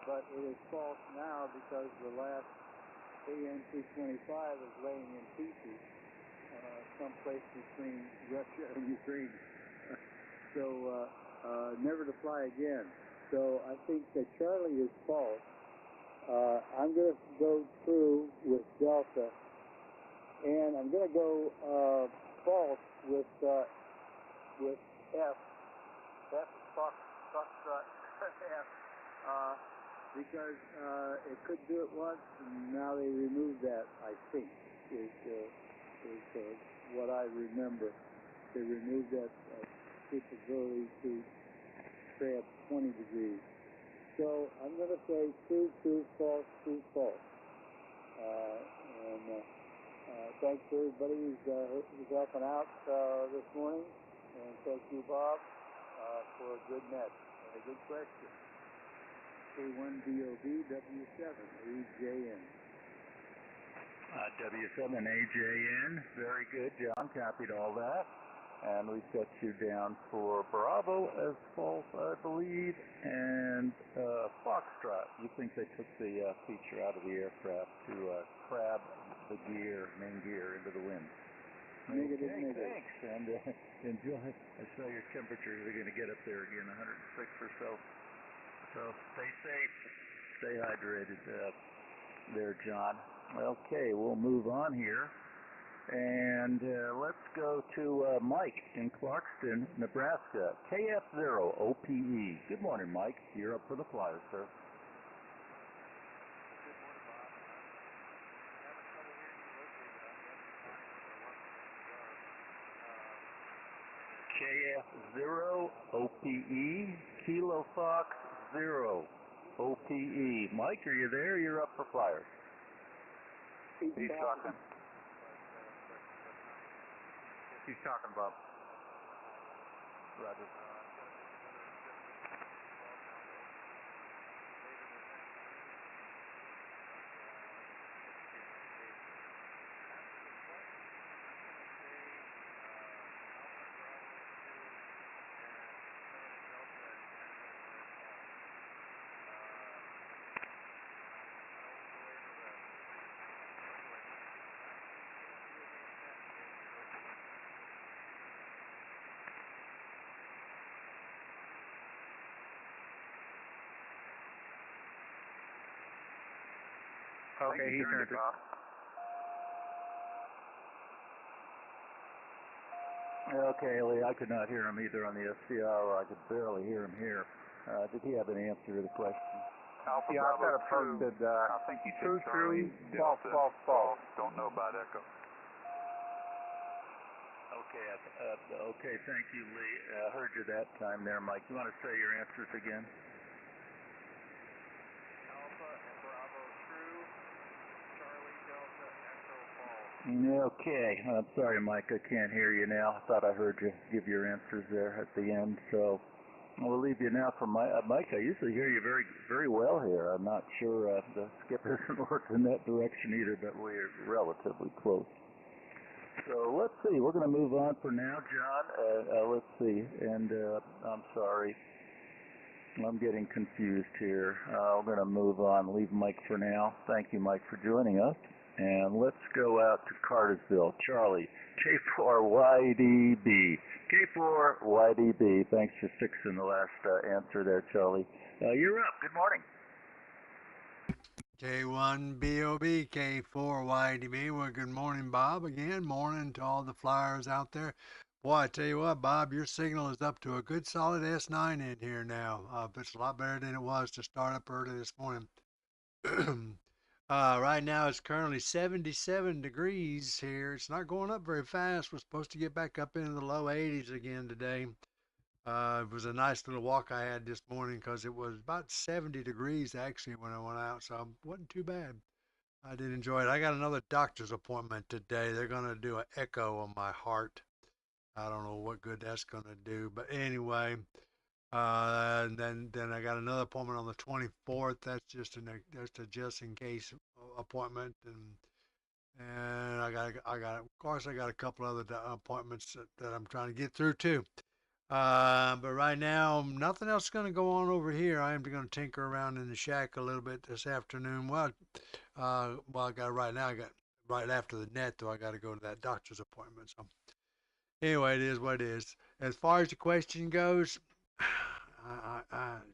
but it is false now because the last AN-225 is laying in pieces someplace between Russia and Ukraine. So never to fly again. So I think that Charlie is false. I'm going to go true with Delta, and I'm going to go false with F. That's Foxtrot F. because it could do it once, and now they removed that. I think is what I remember. They removed that capability to crab 20 degrees. So I'm going to say true, true, false, true, false. Thanks to everybody who's helping out this morning. And thank you, Bob, for a good net and a good question. K4YDB W7 AJN. W7AJN, very good, John. Copied all that. And we've got you down for Bravo as false, I believe, and Foxtrot. You think they took the feature out of the aircraft to crab the main gear into the wind. Negative. Thanks. And enjoy. I saw your temperatures are going to get up there again, 106 or so. So stay safe. Stay hydrated there, John. Okay, we'll move on here. And let's go to Mike in Clarkston, Nebraska. KF0 OPE. Good morning, Mike. You're up for the Flyers, sir. KF0 OPE. Kilo Fox 0 OPE. Mike, are you there? You're up for Flyers. He's talking. He's talking, Bob. Roger. Okay, he turned it off. Okay, Lee, I could not hear him either on the SCR, or I could barely hear him here. Did he have an answer to the question? Alpha yeah, I've got it posted. I think you said true, false, Delta, false, false. Don't know about Echo. Okay, okay, thank you, Lee. I heard you that time there, Mike. You want to say your answers again? Alpha and Bravo true, Charlie Delta Echo false. Okay, I'm sorry, Mike. I can't hear you now. I thought I heard you give your answers there at the end, so we'll leave you now for Mike. I usually hear you very, very well here. I'm not sure the skip isn't working in that direction either, but we're relatively close. So let's see. We're going to move on for now, John. Let's see. And I'm sorry. I'm getting confused here. We're going to move on. Leave Mike for now. Thank you, Mike, for joining us. And let's go out to Cartersville. Charlie, K4YDB. K4YDB. Thanks for fixing the last answer there, Charlie. You're up. Good morning. K1BOB, K4YDB. Well, good morning, Bob. Again, morning to all the Flyers out there. Boy, I tell you what, Bob, your signal is up to a good solid S9 in here now. It's a lot better than it was to start up early this morning. Right now, it's currently 77 degrees here. It's not going up very fast. We're supposed to get back up into the low 80s again today. It was a nice little walk I had this morning because it was about 70 degrees actually when I went out, so it wasn't too bad. I did enjoy it. I got another doctor's appointment today. They're going to do an echo on my heart. I don't know what good that's going to do, but anyway, and then I got another appointment on the 24th. That's just a just in case appointment, and I got of course I got a couple other appointments that I'm trying to get through too. But right now, nothing else is going to go on over here. I am going to tinker around in the shack a little bit this afternoon. Well, I got right now. I got right after the net, though. I got to go to that doctor's appointment. So anyway, it is what it is. As far as the question goes,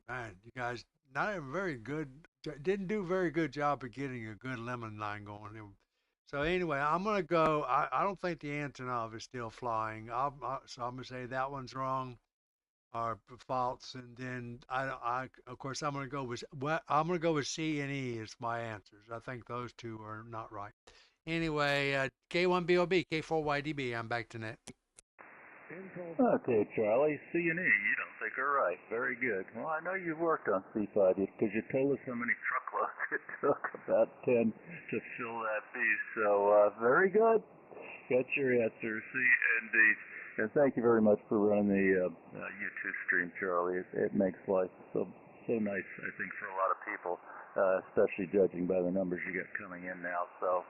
man, you guys not a very good. Didn't do a very good job of getting a good lemon line going. So anyway, I'm going to go. I don't think the Antonov is still flying. So I'm going to say that one's wrong. are faults, and then I of course I'm going to go with C and E is my answers. I think those two are not right. Anyway, K1BOB, K4YDB. I'm back to net. Okay, Charlie, C and E, you don't think are right. Very good. Well, I know you've worked on C5 because you told us how many truckloads it took, about 10 to fill that piece. So, very good. Got your answer, C and D. And thank you very much for running the YouTube stream, Charlie. It makes life so nice, I think, for a lot of people, especially judging by the numbers you get coming in now. So,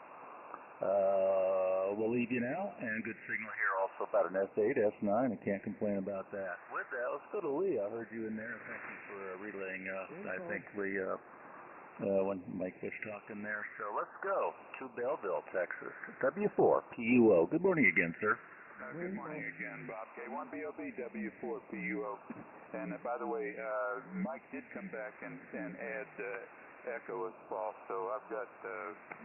we'll leave you now, and good signal here also about an S8, S9. I can't complain about that. With that, let's go to Lee. I heard you in there. Thank you for relaying, I think, Lee, when Mike was talking there. So let's go to Belleville, Texas. W4PUO. Good morning again, sir. Good morning again, Bob. K1BOB, W4PUO. And by the way, Mike did come back and add Echo as false. So I've got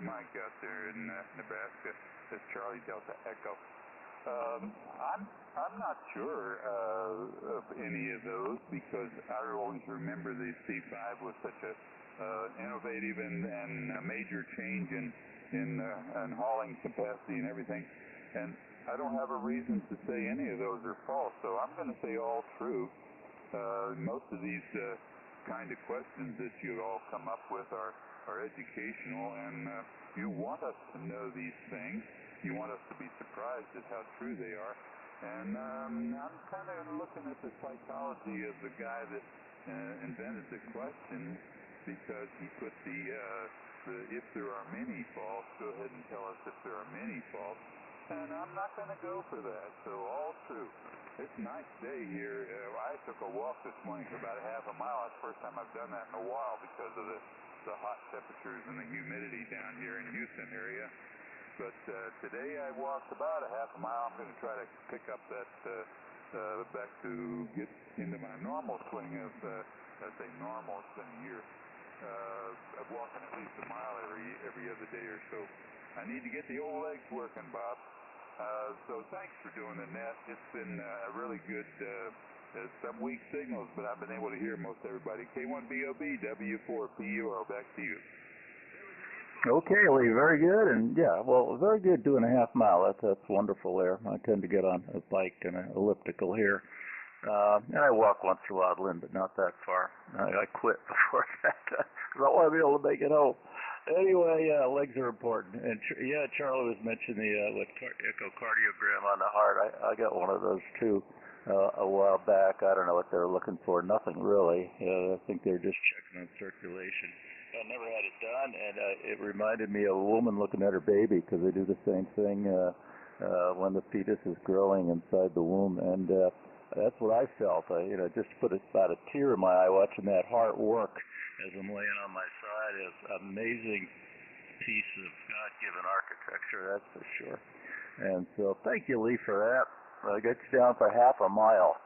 Mike out there in Nebraska as Charlie Delta Echo. I'm not sure of any of those because I always remember the C5 was such a innovative and a major change in hauling capacity and everything. And I don't have a reason to say any of those are false, so I'm going to say all true. Most of these kind of questions that you all come up with are educational, and you want us to know these things. You want us to be surprised at how true they are. And I'm kind of looking at the psychology of the guy that invented the question, because he put the if there are many faults, go ahead and tell us if there are many faults. And I'm not going to go for that, so all true. It's a nice day here. I took a walk this morning for about a half a mile. It's the first time I've done that in a while because of the hot temperatures and the humidity down here in Houston area. But today I walked about a half a mile. I'm going to try to pick up that back to get into my normal swing of, I say normal, it's been a year, of walking at least a mile every other day or so. I need to get the old legs working, Bob. So thanks for doing the net. It's been a really good, some weak signals, but I've been able to hear most everybody. K1BOB, W4PUO, back to you. Okay, Lee, very good. And yeah, well, very good doing a half mile. That's wonderful there. I tend to get on a bike and an elliptical here. And I walk once in a while, Lynn, but not that far. I quit before that. I don't want to be able to make it home. Anyway, legs are important. And yeah, Charlie was mentioning the echocardiogram on the heart. I got one of those too a while back. I don't know what they were looking for. Nothing really. I think they were just checking on circulation. I never had it done, and it reminded me of a woman looking at her baby, because they do the same thing when the fetus is growing inside the womb. And that's what I felt. Just put about a tear in my eye watching that heart work as I'm laying on my side. Is an amazing piece of God-given architecture, that's for sure. And so thank you, Lee, for that. I got you down for half a mile,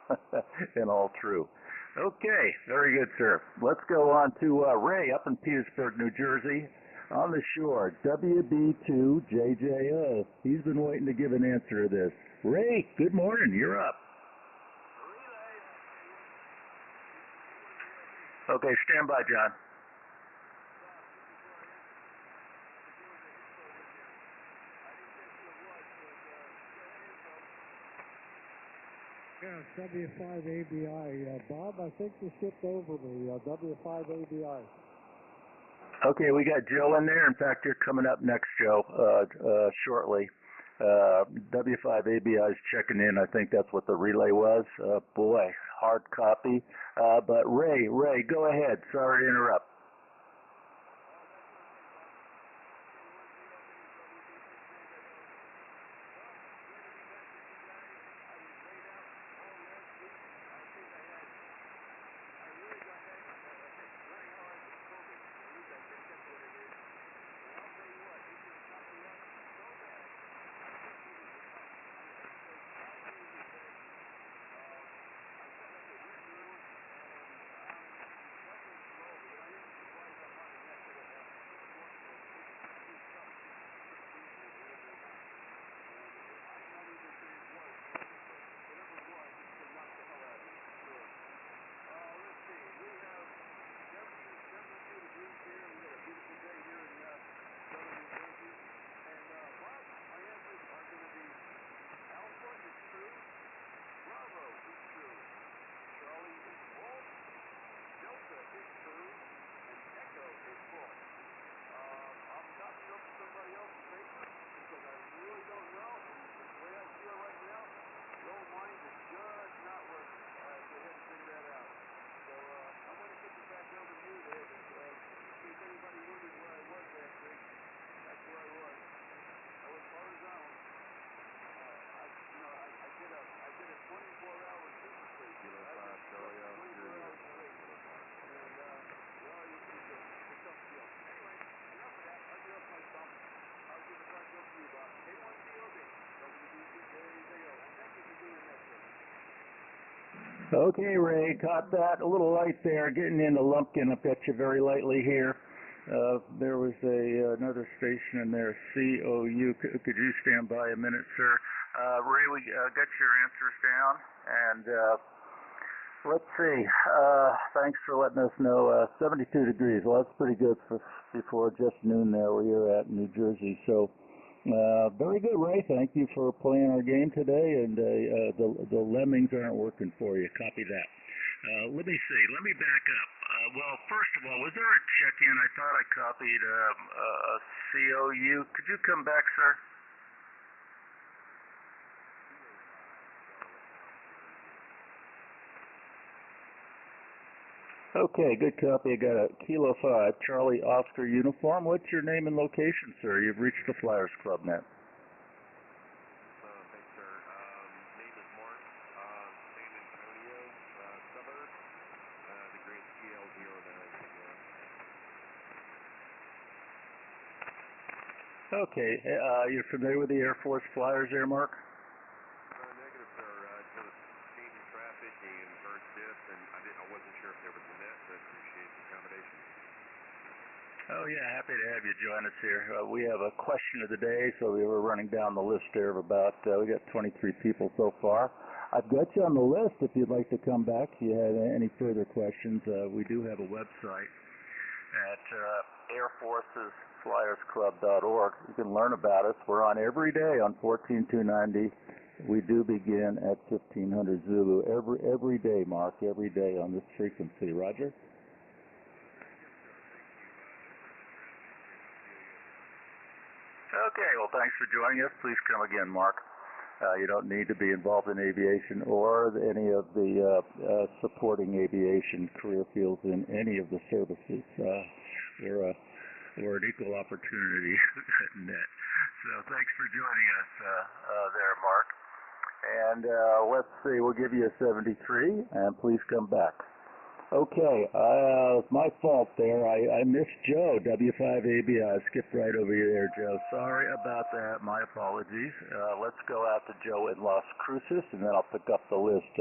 and all true. Okay, very good, sir. Let's go on to Ray up in Petersburg, New Jersey, on the shore, WB2JJO. He's been waiting to give an answer to this. Ray, good morning. You're up. Okay, stand by, John. Yeah, W5ABI. Bob, I think you skipped over the W5ABI. Okay, we got Joe in there. In fact, you're coming up next, Joe, shortly. W5ABI is checking in. I think that's what the relay was. Boy, hard copy. But Ray, go ahead. Sorry to interrupt. Okay, Ray, caught that. A little light there, getting into Lumpkin. I've got you very lightly here. There was another station in there, COU. Could you stand by a minute, sir? Ray, we got your answers down, and let's see. Thanks for letting us know. 72 degrees. Well, that's pretty good for before just noon there where you're at in New Jersey. So, very good, Ray. Thank you for playing our game today. And the lemmings aren't working for you. Copy that. Let me see. Let me back up. Well, first of all, was there a check-in? I thought I copied a COU. Could you come back, sir? Okay, good copy. I got a Kilo 5, Charlie Oscar uniform. What's your name and location, sir? You've reached the Flyers Club net. Thanks, sir. Name is Mark, San Antonio suburb, the Grand CL09. Okay, you're familiar with the Air Force Flyers there, Mark? Negative, sir. Just seen in traffic and heard this, and I wasn't sure if there was a net, but appreciate the accommodation. Oh, yeah, happy to have you join us here. We have a question of the day, so we were running down the list there of about, we got 23 people so far. I've got you on the list if you'd like to come back. If you had any further questions, we do have a website at airforcesflyersclub.org. You can learn about us. We're on every day on 14290. We do begin at 1500 Zulu every day, Mark, every day on this frequency. Roger? Okay, well, thanks for joining us. Please come again, Mark. You don't need to be involved in aviation or any of the supporting aviation career fields in any of the services. We're an equal opportunity net. So thanks for joining us there, Mark. And let's see, we'll give you a 73, and please come back. Okay, it's my fault there. I missed Joe, W5ABI. I skipped right over you there, Joe. Sorry about that. My apologies. Let's go out to Joe in Las Cruces, and then I'll pick up the list.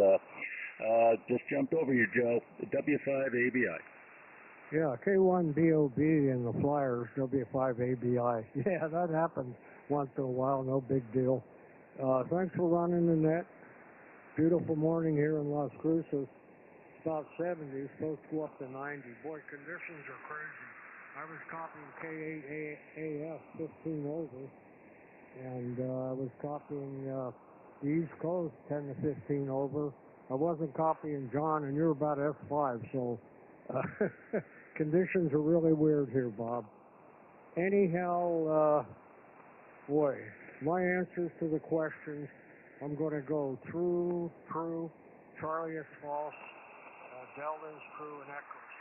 Just jumped over you, Joe. W5ABI. Yeah, K4YDB and the Flyers, W5ABI. Yeah, that happens once in a while. No big deal. Thanks for running the net. Beautiful morning here in Las Cruces. About 70, supposed to go up to 90. Boy, conditions are crazy. I was copying K8AF 15 over, and I was copying the East Coast 10 to 15 over. I wasn't copying John, and you're about F5, so conditions are really weird here, Bob. Anyhow, boy, my answers to the questions, I'm going to go true, Charlie is false, Delta is true, and Echo is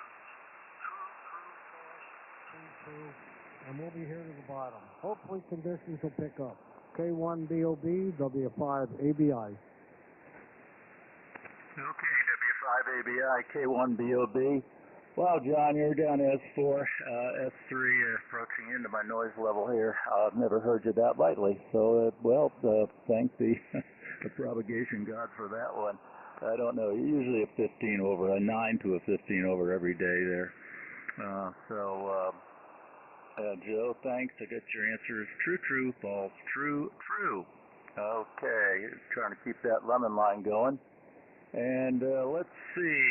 true. True, and we'll be here to the bottom. Hopefully conditions will pick up. K4YDB, W5ABI. Okay, W5ABI, K4YDB. Wow, John, you're down to S4, S3, approaching into my noise level here. I've never heard you that lightly. So, thank the propagation god for that one. I don't know. You're usually a 15 over, a 9 to a 15 over every day there. Joe, thanks. I got your answers. True, false, true. Okay, trying to keep that lemon line going. And let's see.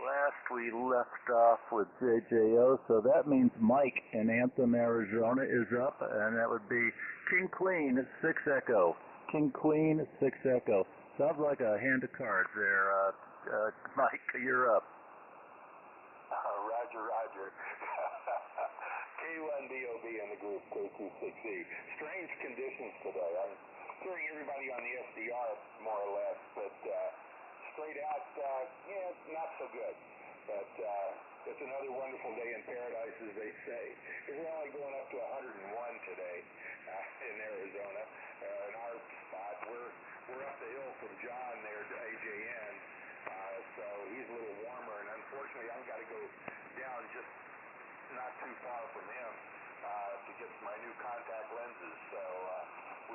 Last we left off with JJO, so that means Mike in Anthem, Arizona is up, and that would be King Queen 6 Echo. King Queen 6 Echo. Sounds like a hand of cards there. Mike, you're up. Roger. K4YDB in the group, K26E. Strange conditions today. I'm hearing everybody on the SDR more or less, but straight out, not so good. But it's another wonderful day in paradise, as they say. We're only going up to 101 today in Arizona. In our spot, we're up the hill from John there to AJN, so he's a little warmer. And unfortunately, I've got to go down just not too far from him to get my new contact lenses. So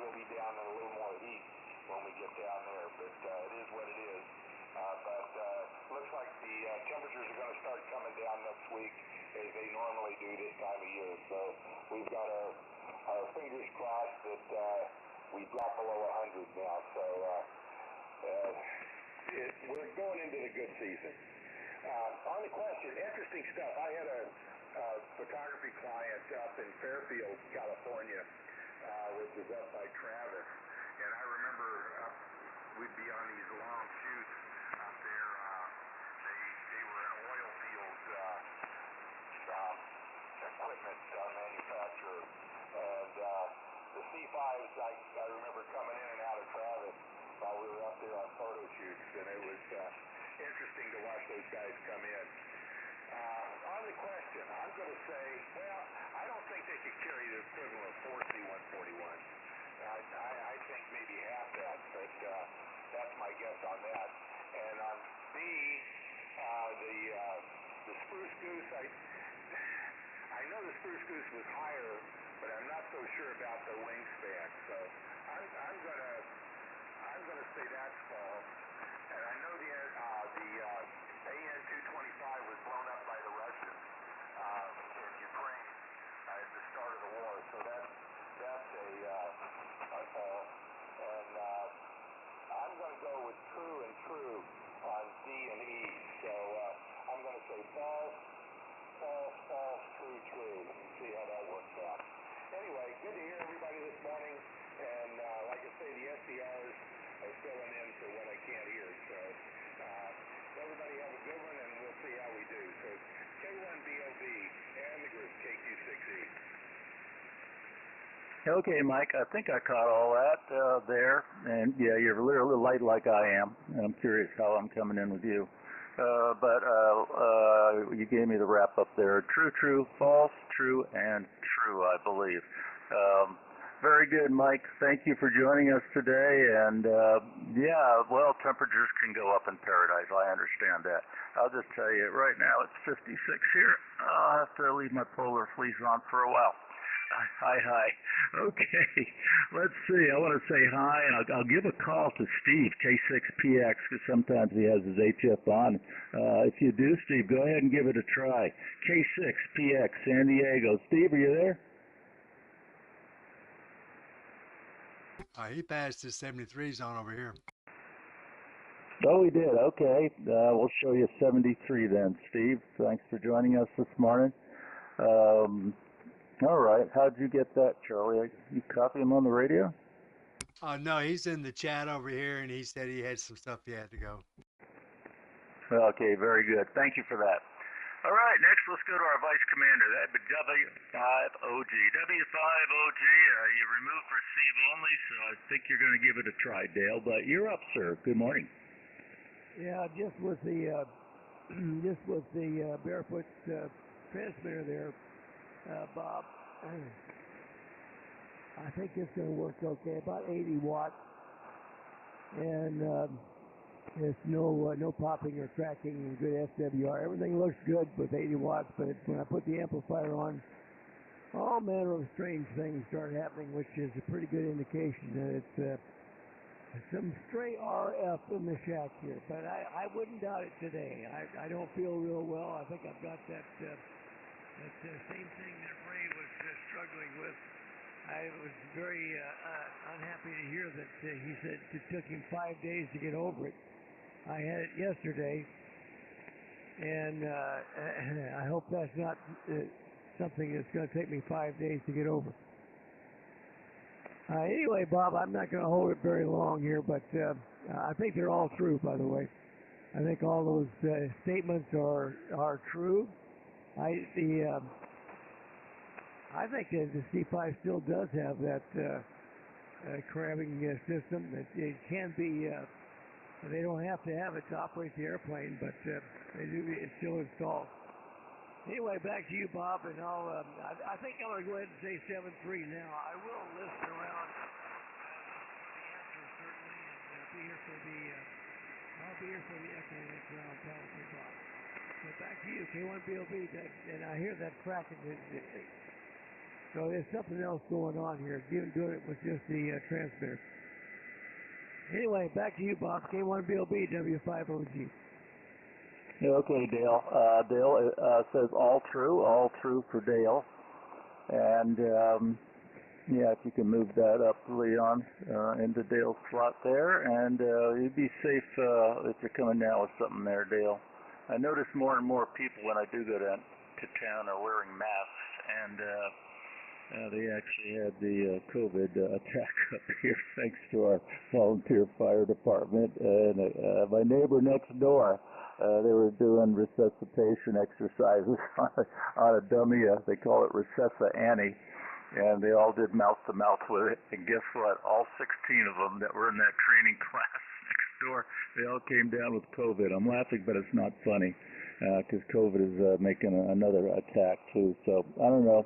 we'll be down in a little more heat when we get down there. But it is what it is. we dropped below 100 now. So we're going into the good season. On the question, interesting stuff. I had a photography client up in Fairfield, California, which is up by Travis, and I remember we'd be on these long shoots up there. They were an oil field equipment manufacturer, and the C5s, I remember coming in and out of Travis while we were up there on photo shoots, and it was interesting to watch those guys come in. On the question, I'm going to say, well, I don't think they could carry the equivalent of 4 C-141. I think maybe half that, but that's my guess on that. And on B, the Spruce Goose, I know the Spruce Goose was higher, but I'm not so sure about the wingspan. So I'm gonna say that's false. And I know the AN-225 was blown up by the Russians in Ukraine at the start of the war. So that's a false. And I'm going to go with true and true on D and E. So I'm going to say false, false, false, true, true, and see how that works out. Anyway, good to hear everybody this morning. And like I say, the SDRs are filling in for what I can't hear. So everybody have a good one, and we'll see how we do. So K1BOB and the group KQ6E. Okay, Mike, I think I caught all that there. And, yeah, you're a little light like I am. I'm curious how I'm coming in with you. But you gave me the wrap-up there. True, true, false, true, and true, I believe. Very good, Mike. Thank you for joining us today. And, yeah, well, temperatures can go up in paradise. I understand that. I'll just tell you, right now it's 56 here. I'll have to leave my polar fleece on for a while. Hi. Okay, let's see. I want to say hi, and I'll give a call to Steve, K6PX, because sometimes he has his HF on. If you do, Steve, go ahead and give it a try. K6PX, San Diego. Steve, are you there? He passed his 73 zone over here. Oh, he did. Okay. We'll show you 73 then, Steve. Thanks for joining us this morning. All right. How'd you get that, Charlie? You copy him on the radio? No, he's in the chat over here, and he said he had some stuff he had to go. Okay, very good. Thank you for that. All right, next let's go to our Vice Commander. That'd be W5OG. W5OG, you removed receive only, so I think you're going to give it a try, Dale. But you're up, sir. Good morning. Yeah, just with the barefoot transmitter there, Bob. I think it's going to work okay. About 80 watts, and there's no popping or cracking, and good SWR. Everything looks good with 80 watts, but when I put the amplifier on, all manner of strange things start happening, which is a pretty good indication that it's some stray RF in the shack here. But I wouldn't doubt it today. I don't feel real well. I think I've got that same thing that Ray was struggling with. I was very unhappy to hear that he said it took him 5 days to get over it. I had it yesterday, and I hope that's not something that's going to take me 5 days to get over. Anyway, Bob, I'm not going to hold it very long here, but I think they're all true, by the way. I think all those statements are true. I think that the C5 still does have that crabbing system. It can be, they don't have to have it to operate the airplane, but it's still installed. Anyway, back to you, Bob, and I think I'm going to go ahead and say 7-3 now. I will listen around for the answer, certainly, and I'll be here for the echo later on, probably, Bob. So back to you, K1BOB, and I hear that cracking. So there's something else going on here. Doing it with just the transmitter. Anyway, back to you, Bob. K1BOB, W5OG. Okay, Dale. Dale says all true for Dale. And Yeah, if you can move that up, Leon, into Dale's slot there, and you'd be safe if you're coming down with something there, Dale. I notice more and more people when I do go down to town are wearing masks, and they actually had the COVID attack up here thanks to our volunteer fire department. And my neighbor next door, they were doing resuscitation exercises on a dummy. They call it Recessa Annie. And they all did mouth-to-mouth with it. And guess what? All 16 of them that were in that training class next door, they all came down with COVID. I'm laughing, but it's not funny because COVID is making another attack, too. So, I don't know.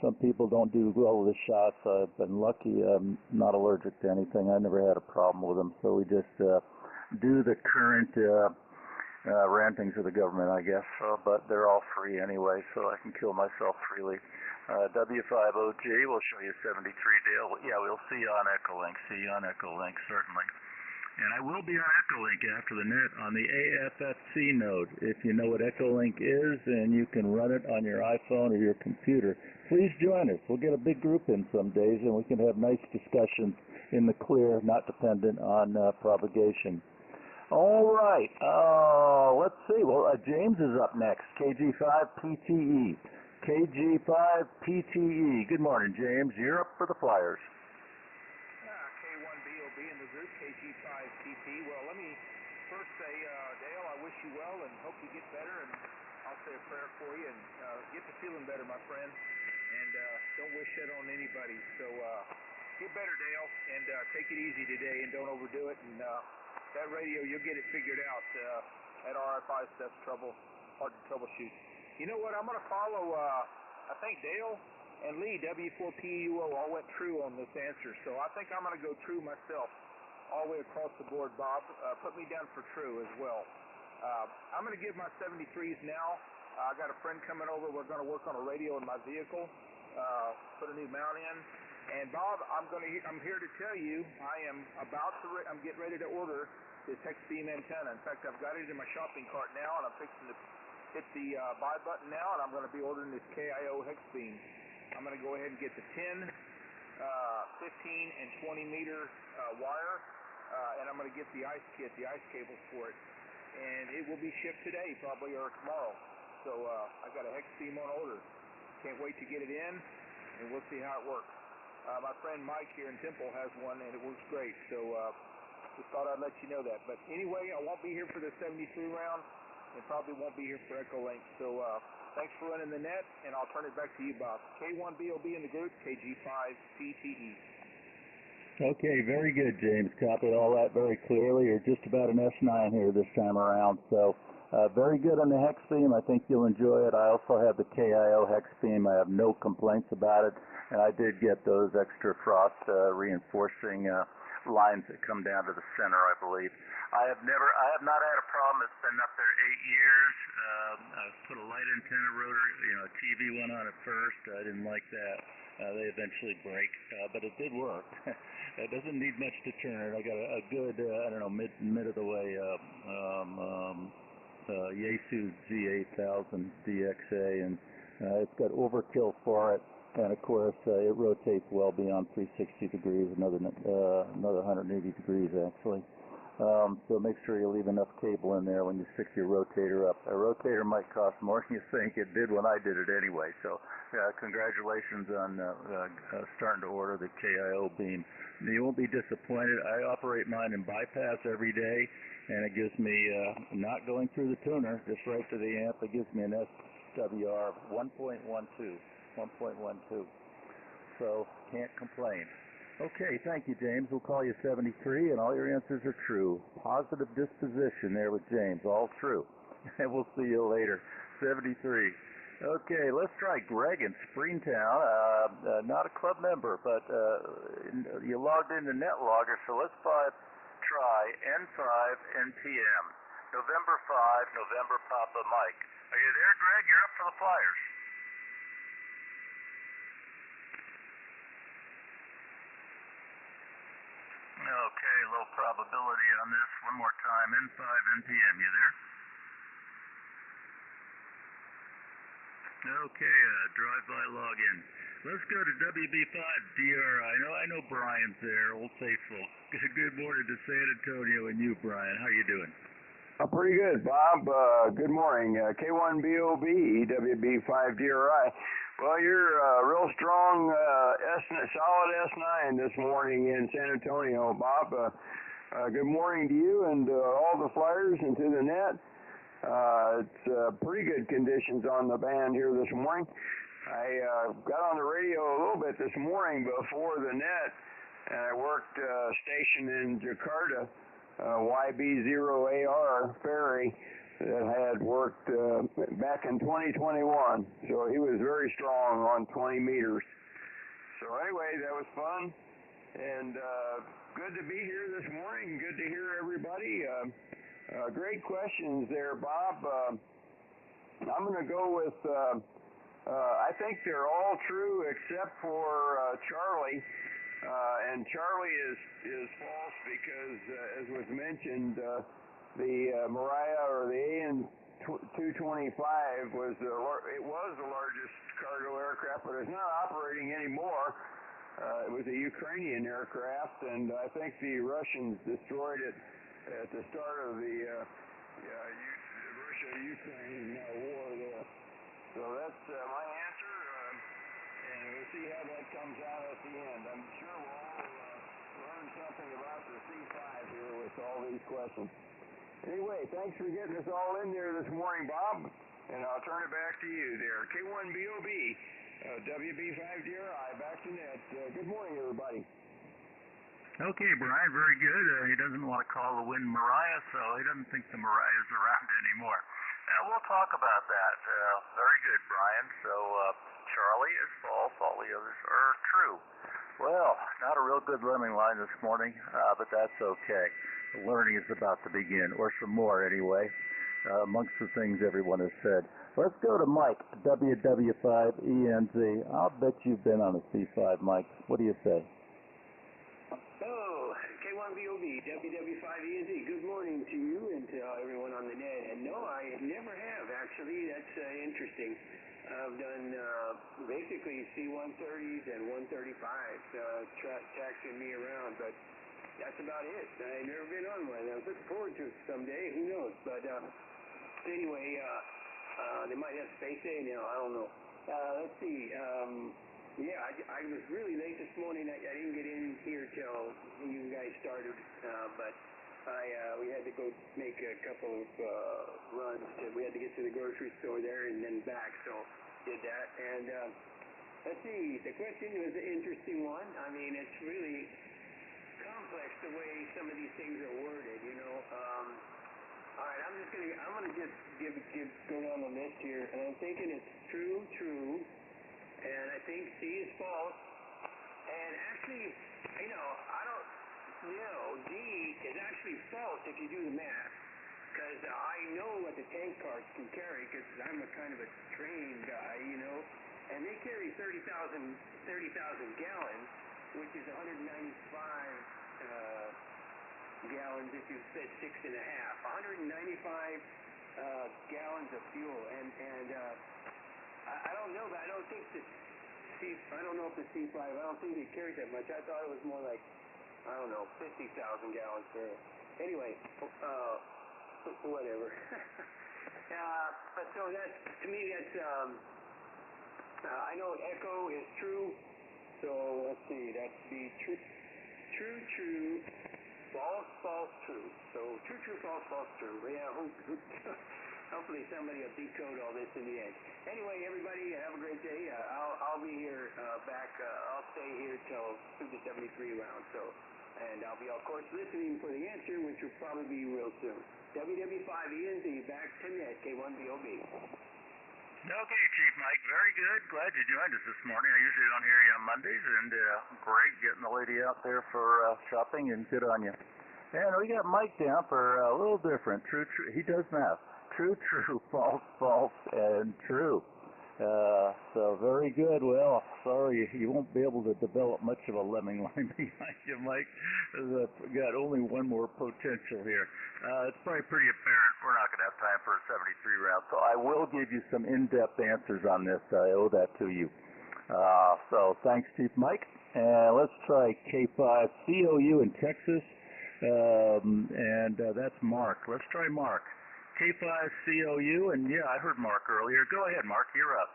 Some people don't do well with the shots. I've been lucky. I'm not allergic to anything. I never had a problem with them. So we just do the current rantings of the government, I guess. But they're all free anyway, so I can kill myself freely. W5OG, we'll show you 73, Dale. Yeah, we'll see you on Echolink. See you on Echolink, certainly. And I will be on Echolink after the net on the AFFC node. If you know what Echolink is and you can run it on your iPhone or your computer, please join us. We'll get a big group in some days and we can have nice discussions in the clear, not dependent on propagation. All right. Let's see. Well, James is up next. KG5PTE. KG5PTE. Good morning, James. You're up for the Flyers. K1BOB in the group, KG5PTE. Well, let me first say, Dale, I wish you well and hope you get better, and I'll say a prayer for you, and get to feeling better, my friend, and don't wish that on anybody. So get better, Dale, and take it easy today, and don't overdo it, and that radio, you'll get it figured out. That RFI stuff's hard to troubleshoot. You know what? I'm going to follow, I think Dale and Lee, W4PUO, all went true on this answer. So I think I'm going to go true myself all the way across the board, Bob. Put me down for true as well. I'm going to give my 73s now. I got a friend coming over. We're going to work on a radio in my vehicle, put a new mount in. And Bob, I'm here to tell you I'm getting ready to order this hex beam antenna. In fact, I've got it in my shopping cart now, and I'm fixing to hit the buy button now, and I'm going to be ordering this KIO hex beam. I'm going to go ahead and get the 10, 15, and 20 meter wire, and I'm going to get the ice kit, the ice cables for it. And it will be shipped today, probably, or tomorrow. So I got a hex beam on order. Can't wait to get it in, and we'll see how it works. My friend Mike here in Temple has one, and it works great. So just thought I'd let you know that. But anyway, I won't be here for the 73 round. And probably won't be here for Echolink. So thanks for running the net, and I'll turn it back to you, Bob. K1BOB in the group, KG5PTE. Okay, very good, James. Copied all that very clearly. You're just about an S9 here this time around. So very good on the hex beam. I think you'll enjoy it. I also have the KIO hex beam. I have no complaints about it. And I did get those extra frost reinforcing lines that come down to the center, I believe. I have not had a problem. It's been up there 8 years. I put a light antenna rotor, a TV one on it first. I didn't like that. They eventually break, but it did work. It doesn't need much to turn it. I got a good, mid of the way Yaesu Z8000 DXA, and it's got overkill for it. And of course, it rotates well beyond 360 degrees, another 180 degrees actually. So make sure you leave enough cable in there when you stick your rotator up. A rotator might cost more than you think. It did when I did it anyway. So congratulations on starting to order the KIO beam. You won't be disappointed. I operate mine in bypass every day, and it gives me, not going through the tuner, just right to the amp, it gives me an SWR 1.12. So can't complain. Okay, thank you, James. We'll call you 73, and all your answers are true. Positive disposition there with James, all true. And we'll see you later. 73. Okay, let's try Greg in Springtown. Not a club member, but you logged into NetLogger, so let's try N5 NPM. November 5, November Papa Mike. Are you there, Greg? You're up for the Flyers. Okay, low probability on this. One more time. N5 NPM. You there? Okay, drive-by login. Let's go to WB5DRI. I know Brian's there, Old Faithful. Good morning to San Antonio and you, Brian. How you doing? Pretty good, Bob. Good morning. K4YDB, WB5DRI. Well, you're real strong, solid S9 this morning in San Antonio, Bob. Good morning to you and all the flyers and to the net. It's pretty good conditions on the band here this morning. I got on the radio a little bit this morning before the net, and I worked stationed in Jakarta, YB0AR ferry that had worked back in 2021. So he was very strong on 20 meters. So anyway, that was fun, and good to be here this morning. Good to hear everybody. Great questions there, Bob. I'm going to go with, I think they're all true except for Charlie. And Charlie is false because, as was mentioned, the Mariah or the AN-225 was the largest cargo aircraft, but it's not operating anymore. It was a Ukrainian aircraft, and I think the Russians destroyed it at the start of the Russia-Ukraine war there. So that's my answer, and we'll see how that comes out at the end. I'm sure we'll all learn something about the C5 here with all these questions. Anyway, thanks for getting us all in there this morning, Bob, and I'll turn it back to you there. K4YDB, WB5DRI, back to net. Good morning, everybody. Okay, Brian, very good. He doesn't want to call the wind Mariah, so he doesn't think the Mariah is around anymore. We'll talk about that. Very good, Brian. So Charlie is false. All the others are true. Well, not a real good learning line this morning, but that's okay. The learning is about to begin, or some more anyway, amongst the things everyone has said. Let's go to Mike, WW5ENZ. I'll bet you've been on a C5, Mike. What do you say? Oh, K4YDB, WW5ENZ. Good morning to you and to everyone on the net. And no, I never have, actually. That's interesting. I've done basically C-130s and 135s taxiing me around, but that's about it. I've never been on one. I was looking forward to it someday. Who knows? But anyway, they might have Space A now. I don't know. Let's see. Yeah, I was really late this morning. I didn't get in here till you guys started, but we had to go make a couple of runs. We had to get to the grocery store there and then back, so did that. And let's see, the question was an interesting one. I mean, it's really complex the way some of these things are worded, you know. All right, I'm gonna just go down the list here, and I'm thinking it's true, and I think C is false. And actually, you know, D is actually false if you do the math, because I know what the tank cars can carry, because I'm a kind of a train guy, you know, and they carry 30,000 gallons, which is 195 gallons if you said 6.5. 195 gallons of fuel, and I don't know, but I don't think the I don't know if the C5, I don't think it carries that much. I thought it was more like, I don't know, 50,000 gallons per. Anyway, whatever. But so that's, to me, that's, I know Echo is true, so let's see, that's the true, false, true. So true, false, true. Yeah, hopefully somebody will decode all this in the end. Anyway, everybody, have a great day. I'll be here back. I'll stay here till through the 73 round. So, and I'll be, of course, listening for the answer, which will probably be real soon. WW5ENZ, back to net, K4YDB. Okay, Chief Mike, very good. Glad you joined us this morning. I usually don't hear you on Mondays, and great getting the lady out there for shopping, and good on you. And we got Mike down for a little different. True. He does math. True, false, and true. So very good. Well, sorry, you won't be able to develop much of a lemming line behind you, Mike. Got only one more potential here. It's probably pretty apparent we're not going to have time for a 73 round, so I will give you some in-depth answers on this. I owe that to you. So thanks, Chief Mike. And let's try K5COU in Texas. That's Mark. Let's try Mark. K5COU, and yeah, I heard Mark earlier. Go ahead, Mark, you're up.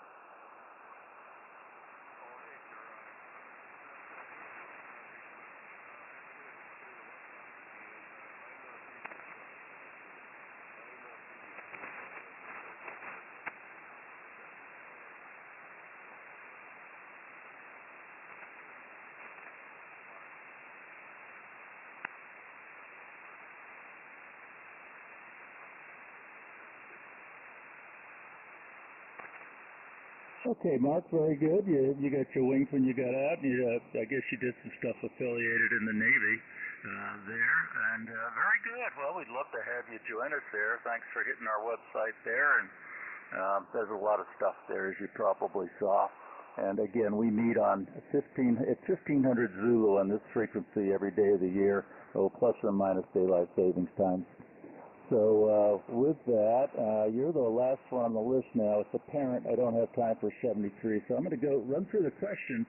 Okay, Mark, very good. You got your wings when you got out. I guess you did some stuff affiliated in the Navy there, and very good. Well, we'd love to have you join us there. Thanks for hitting our website there, and there's a lot of stuff there, as you probably saw. And again, we meet on 1500 Zulu on this frequency every day of the year, plus or minus daylight savings time. So with that, you're the last one on the list now. It's apparent I don't have time for 73, so I'm going to go run through the questions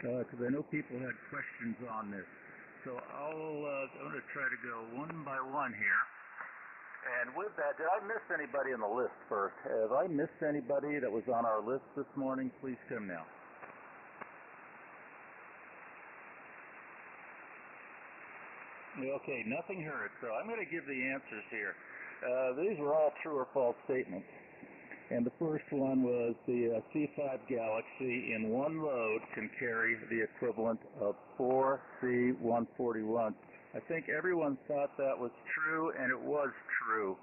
because I know people had questions on this. So I'm going to try to go one by one here. And with that, did I miss anybody on the list first? Have I missed anybody that was on our list this morning? Please come now. Okay, nothing heard, so I'm going to give the answers here. These were all true or false statements. And the first one was the C5 Galaxy in one load can carry the equivalent of 4 C-141s. I think everyone thought that was true, and it was true.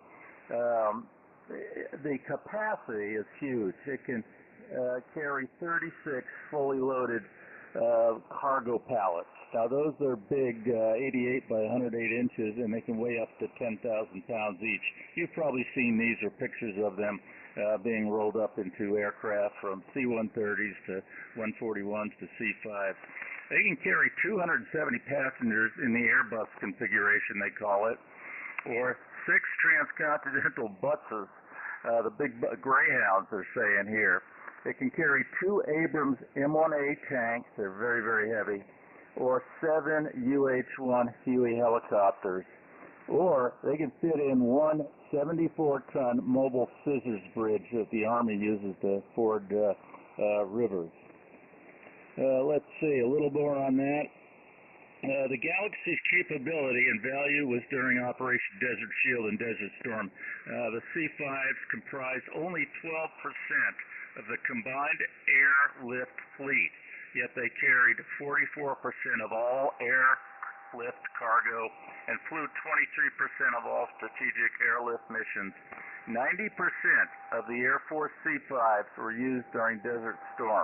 The capacity is huge. It can carry 36 fully loaded cargo pallets. Now, those are big, 88 by 108 inches, and they can weigh up to 10,000 pounds each. You've probably seen these or pictures of them being rolled up into aircraft from C-130s to 141s to C-5s. They can carry 270 passengers in the Airbus configuration, they call it, or 6 transcontinental buses, the big Greyhounds they're saying here. It can carry 2 Abrams M1A tanks, they're very, very heavy, or 7 UH-1 Huey helicopters. Or they can fit in one 74-ton mobile scissors bridge that the Army uses to ford rivers. Let's see, a little more on that. The Galaxy's capability and value was during Operation Desert Shield and Desert Storm. The C-5s comprised only 12% of the combined airlift fleet, yet they carried 44% of all airlift cargo and flew 23% of all strategic airlift missions. 90% of the Air Force C-5s were used during Desert Storm.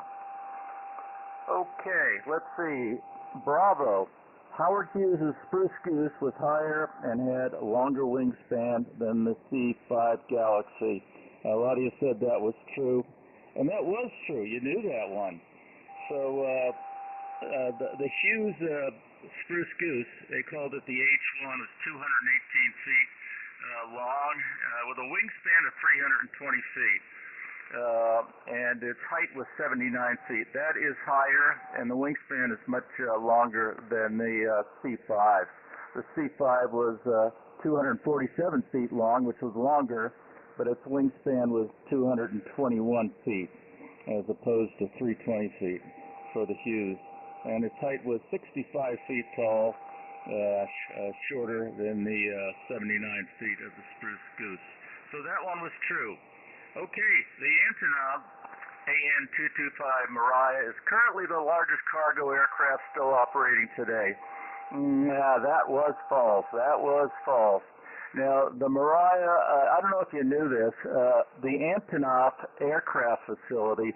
Okay, let's see. Bravo. Howard Hughes' Spruce Goose was higher and had a longer wingspan than the C-5 Galaxy. A lot of you said that was true, and that was true. You knew that one. So the Hughes Spruce Goose, they called it the H-1, was 218 feet long with a wingspan of 320 feet. And its height was 79 feet. That is higher, and the wingspan is much longer than the C-5. The C-5 was 247 feet long, which was longer, but its wingspan was 221 feet, as opposed to 320 feet for the Hughes. And its height was 65 feet tall, shorter than the 79 feet of the Spruce Goose. So that one was true. Okay, the Antonov AN-225 Mariah is currently the largest cargo aircraft still operating today. Yeah, that was false. That was false. Now, the Mariah, I don't know if you knew this, the Antonov aircraft facility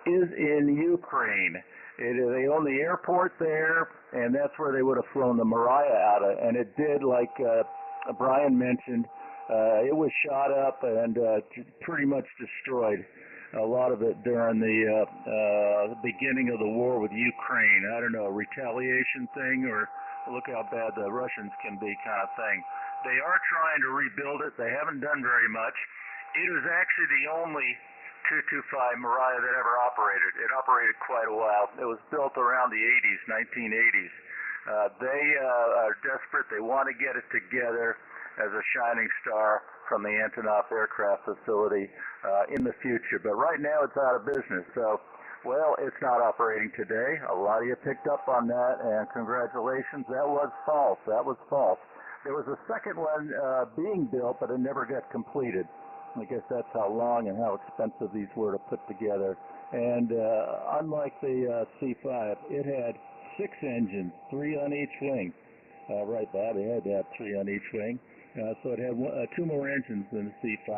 is in Ukraine. They own the airport there, and that's where they would have flown the Mariah out of. And it did, like Brian mentioned, it was shot up and pretty much destroyed, a lot of it during the beginning of the war with Ukraine. I don't know, a retaliation thing, or look how bad the Russians can be kind of thing. They are trying to rebuild it. They haven't done very much. It is actually the only 225 Mariah that ever operated. It operated quite a while. It was built around the 80s, 1980s. They are desperate. They want to get it together as a shining star from the Antonov aircraft facility in the future. But right now it's out of business. So, well, it's not operating today. A lot of you picked up on that, and congratulations. That was false. That was false. There was a second one being built, but it never got completed. I guess that's how long and how expensive these were to put together. And unlike the C5, it had 6 engines, 3 on each wing. Right, Bob, it had to have 3 on each wing. So it had 2 more engines than the C5.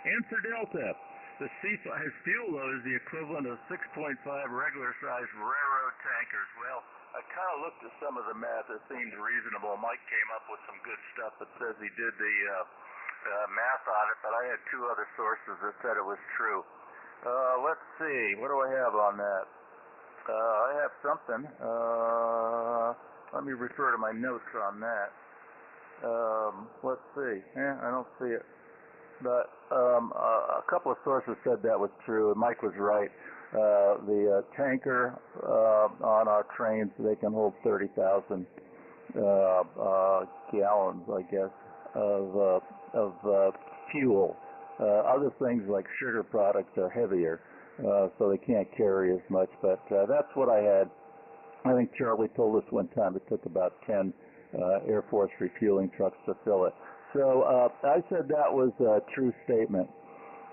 And for Delta, the C5's fuel load is the equivalent of 6.5 regular-sized railroad tankers. Well, I kind of looked at some of the math. It seemed reasonable. Mike came up with some good stuff that says he did the math on it, but I had 2 other sources that said it was true. Let's see. What do I have on that? I have something. Let me refer to my notes on that. Let's see. I don't see it. But a couple of sources said that was true, and Mike was right. The tanker on our trains, they can hold 30,000 gallons, I guess, of fuel. Other things like sugar products are heavier, so they can't carry as much. But that's what I had. I think Charlie told us one time it took about 10 Air Force refueling trucks to fill it. So I said that was a true statement.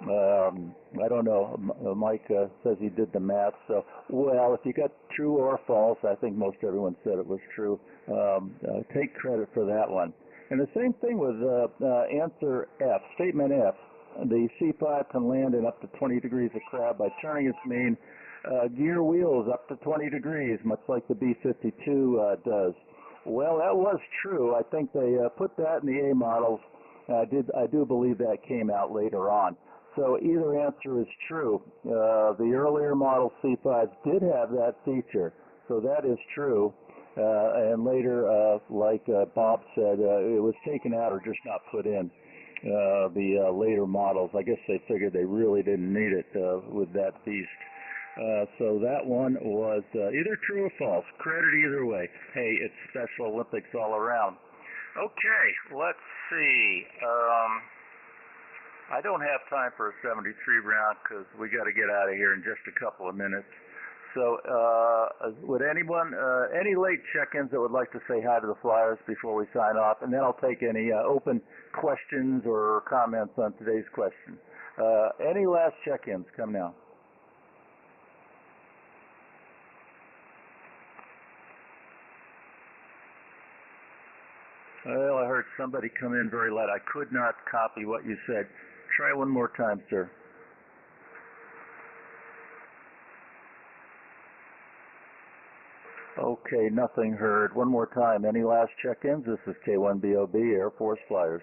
I don't know. Mike says he did the math. So, well, if you got true or false, I think most everyone said it was true. Take credit for that one. And the same thing with answer F, statement F. The C5 can land in up to 20 degrees of crab by turning its main gear wheels up to 20 degrees, much like the B-52 does. Well, that was true. I think they put that in the A models. I do believe that came out later on. So either answer is true. The earlier model C5s did have that feature, so that is true. And later, like Bob said, it was taken out or just not put in. The later models, I guess they figured they really didn't need it with that beast. So that one was either true or false. Credit either way. Hey, it's Special Olympics all around. Okay, let's see. I don't have time for a 73 round because we got to get out of here in just a couple of minutes. So would anyone, any late check-ins that would like to say hi to the Flyers before we sign off? And then I'll take any open questions or comments on today's question. Any last check-ins? Come now. Well, I heard somebody come in very loud. I could not copy what you said. Try one more time, sir. Okay, nothing heard. One more time. Any last check-ins? This is K4YDB, Air Force Flyers.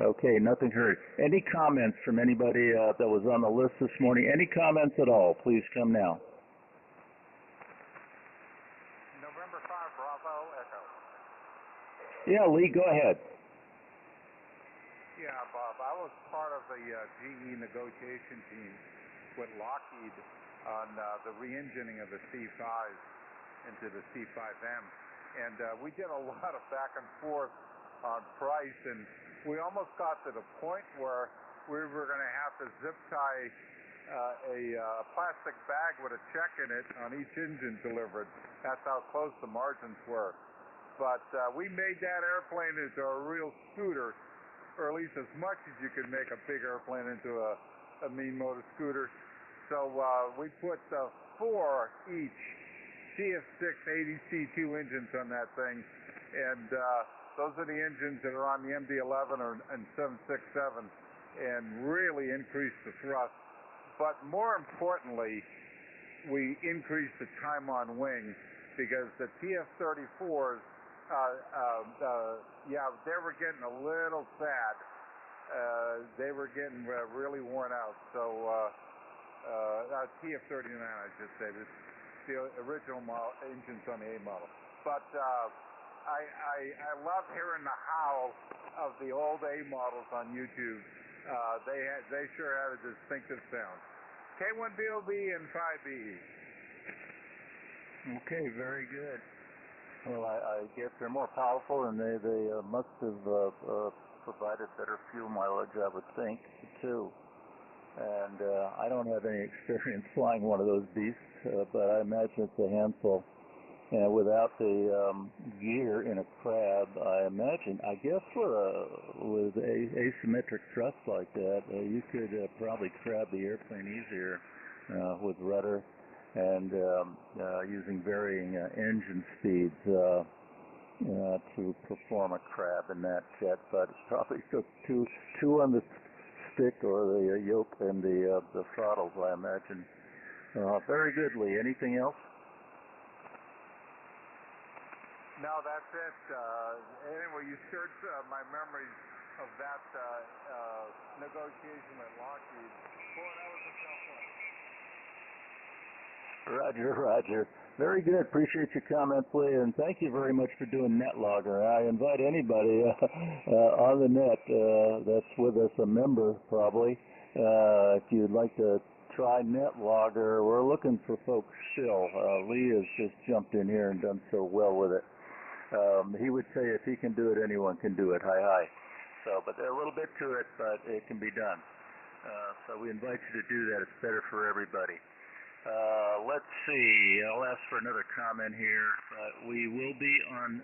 Okay, nothing heard. Any comments from anybody that was on the list this morning? Any comments at all? Please come now. November 5, Bravo, Echo. Yeah, Lee, go ahead. Yeah, Bob, I was part of the GE negotiation team with Lockheed on the re-engineering of the C5s into the C5M. And we did a lot of back and forth on price, and we almost got to the point where we were going to have to zip tie a plastic bag with a check in it on each engine delivered. That's how close the margins were. But we made that airplane into a real scooter, or at least as much as you could make a big airplane into a mean motor scooter. So we put 4 each CF6 ADC2 engines on that thing, and those are the engines that are on the MD-11 and 767 and really increased the thrust. But more importantly, we increased the time on wing because the TF-34s, yeah, they were getting a little sad. They were getting really worn out. So TF-39, I should say, the original model, engines on the A model. But I love hearing the howl of the old A models on YouTube. They sure have a distinctive sound. K1BOB and 5BE. Okay, very good. Well, I guess they're more powerful, and they must have provided better fuel mileage, I would think, too. And I don't have any experience flying one of those beasts, but I imagine it's a handful. And without the gear in a crab, I guess with asymmetric thrust like that, you could probably crab the airplane easier with rudder and using varying engine speeds to perform a crab in that jet. But it probably took two on the stick or the yoke and the throttles, I imagine. Very good, Lee. Anything else? No, that's it. Anyway, you stirred my memories of that negotiation at Lockheed. Boy, that was a tough one. Roger. Very good. Appreciate your comments, Lee, and thank you very much for doing NetLogger. I invite anybody on the net that's with us, a member probably, if you'd like to try NetLogger. We're looking for folks still. Lee has just jumped in here and done so well with it. He would say if he can do it, anyone can do it. Hi. So, but there's a little bit to it, but it can be done. So we invite you to do that. It's better for everybody. Let's see. I'll ask for another comment here. We will be on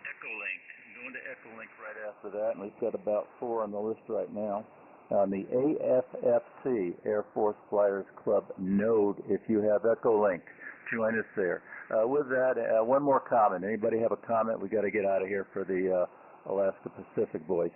Echolink. I'm going to Echolink right after that, and we've got about 4 on the list right now. On the AFFC, Air Force Flyers Club node, if you have Echolink, join us there. With that, one more comment. Anybody have a comment? We got to get out of here for the Alaska Pacific boys.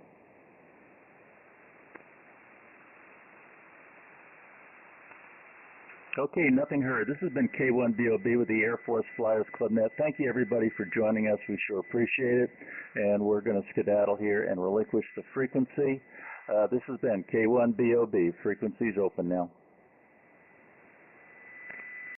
Okay, nothing heard. This has been K1BOB with the Air Force Flyers Club Net. Thank you, everybody, for joining us. We sure appreciate it. And we're going to skedaddle here and relinquish the frequency. This has been K1BOB. Frequency's open now.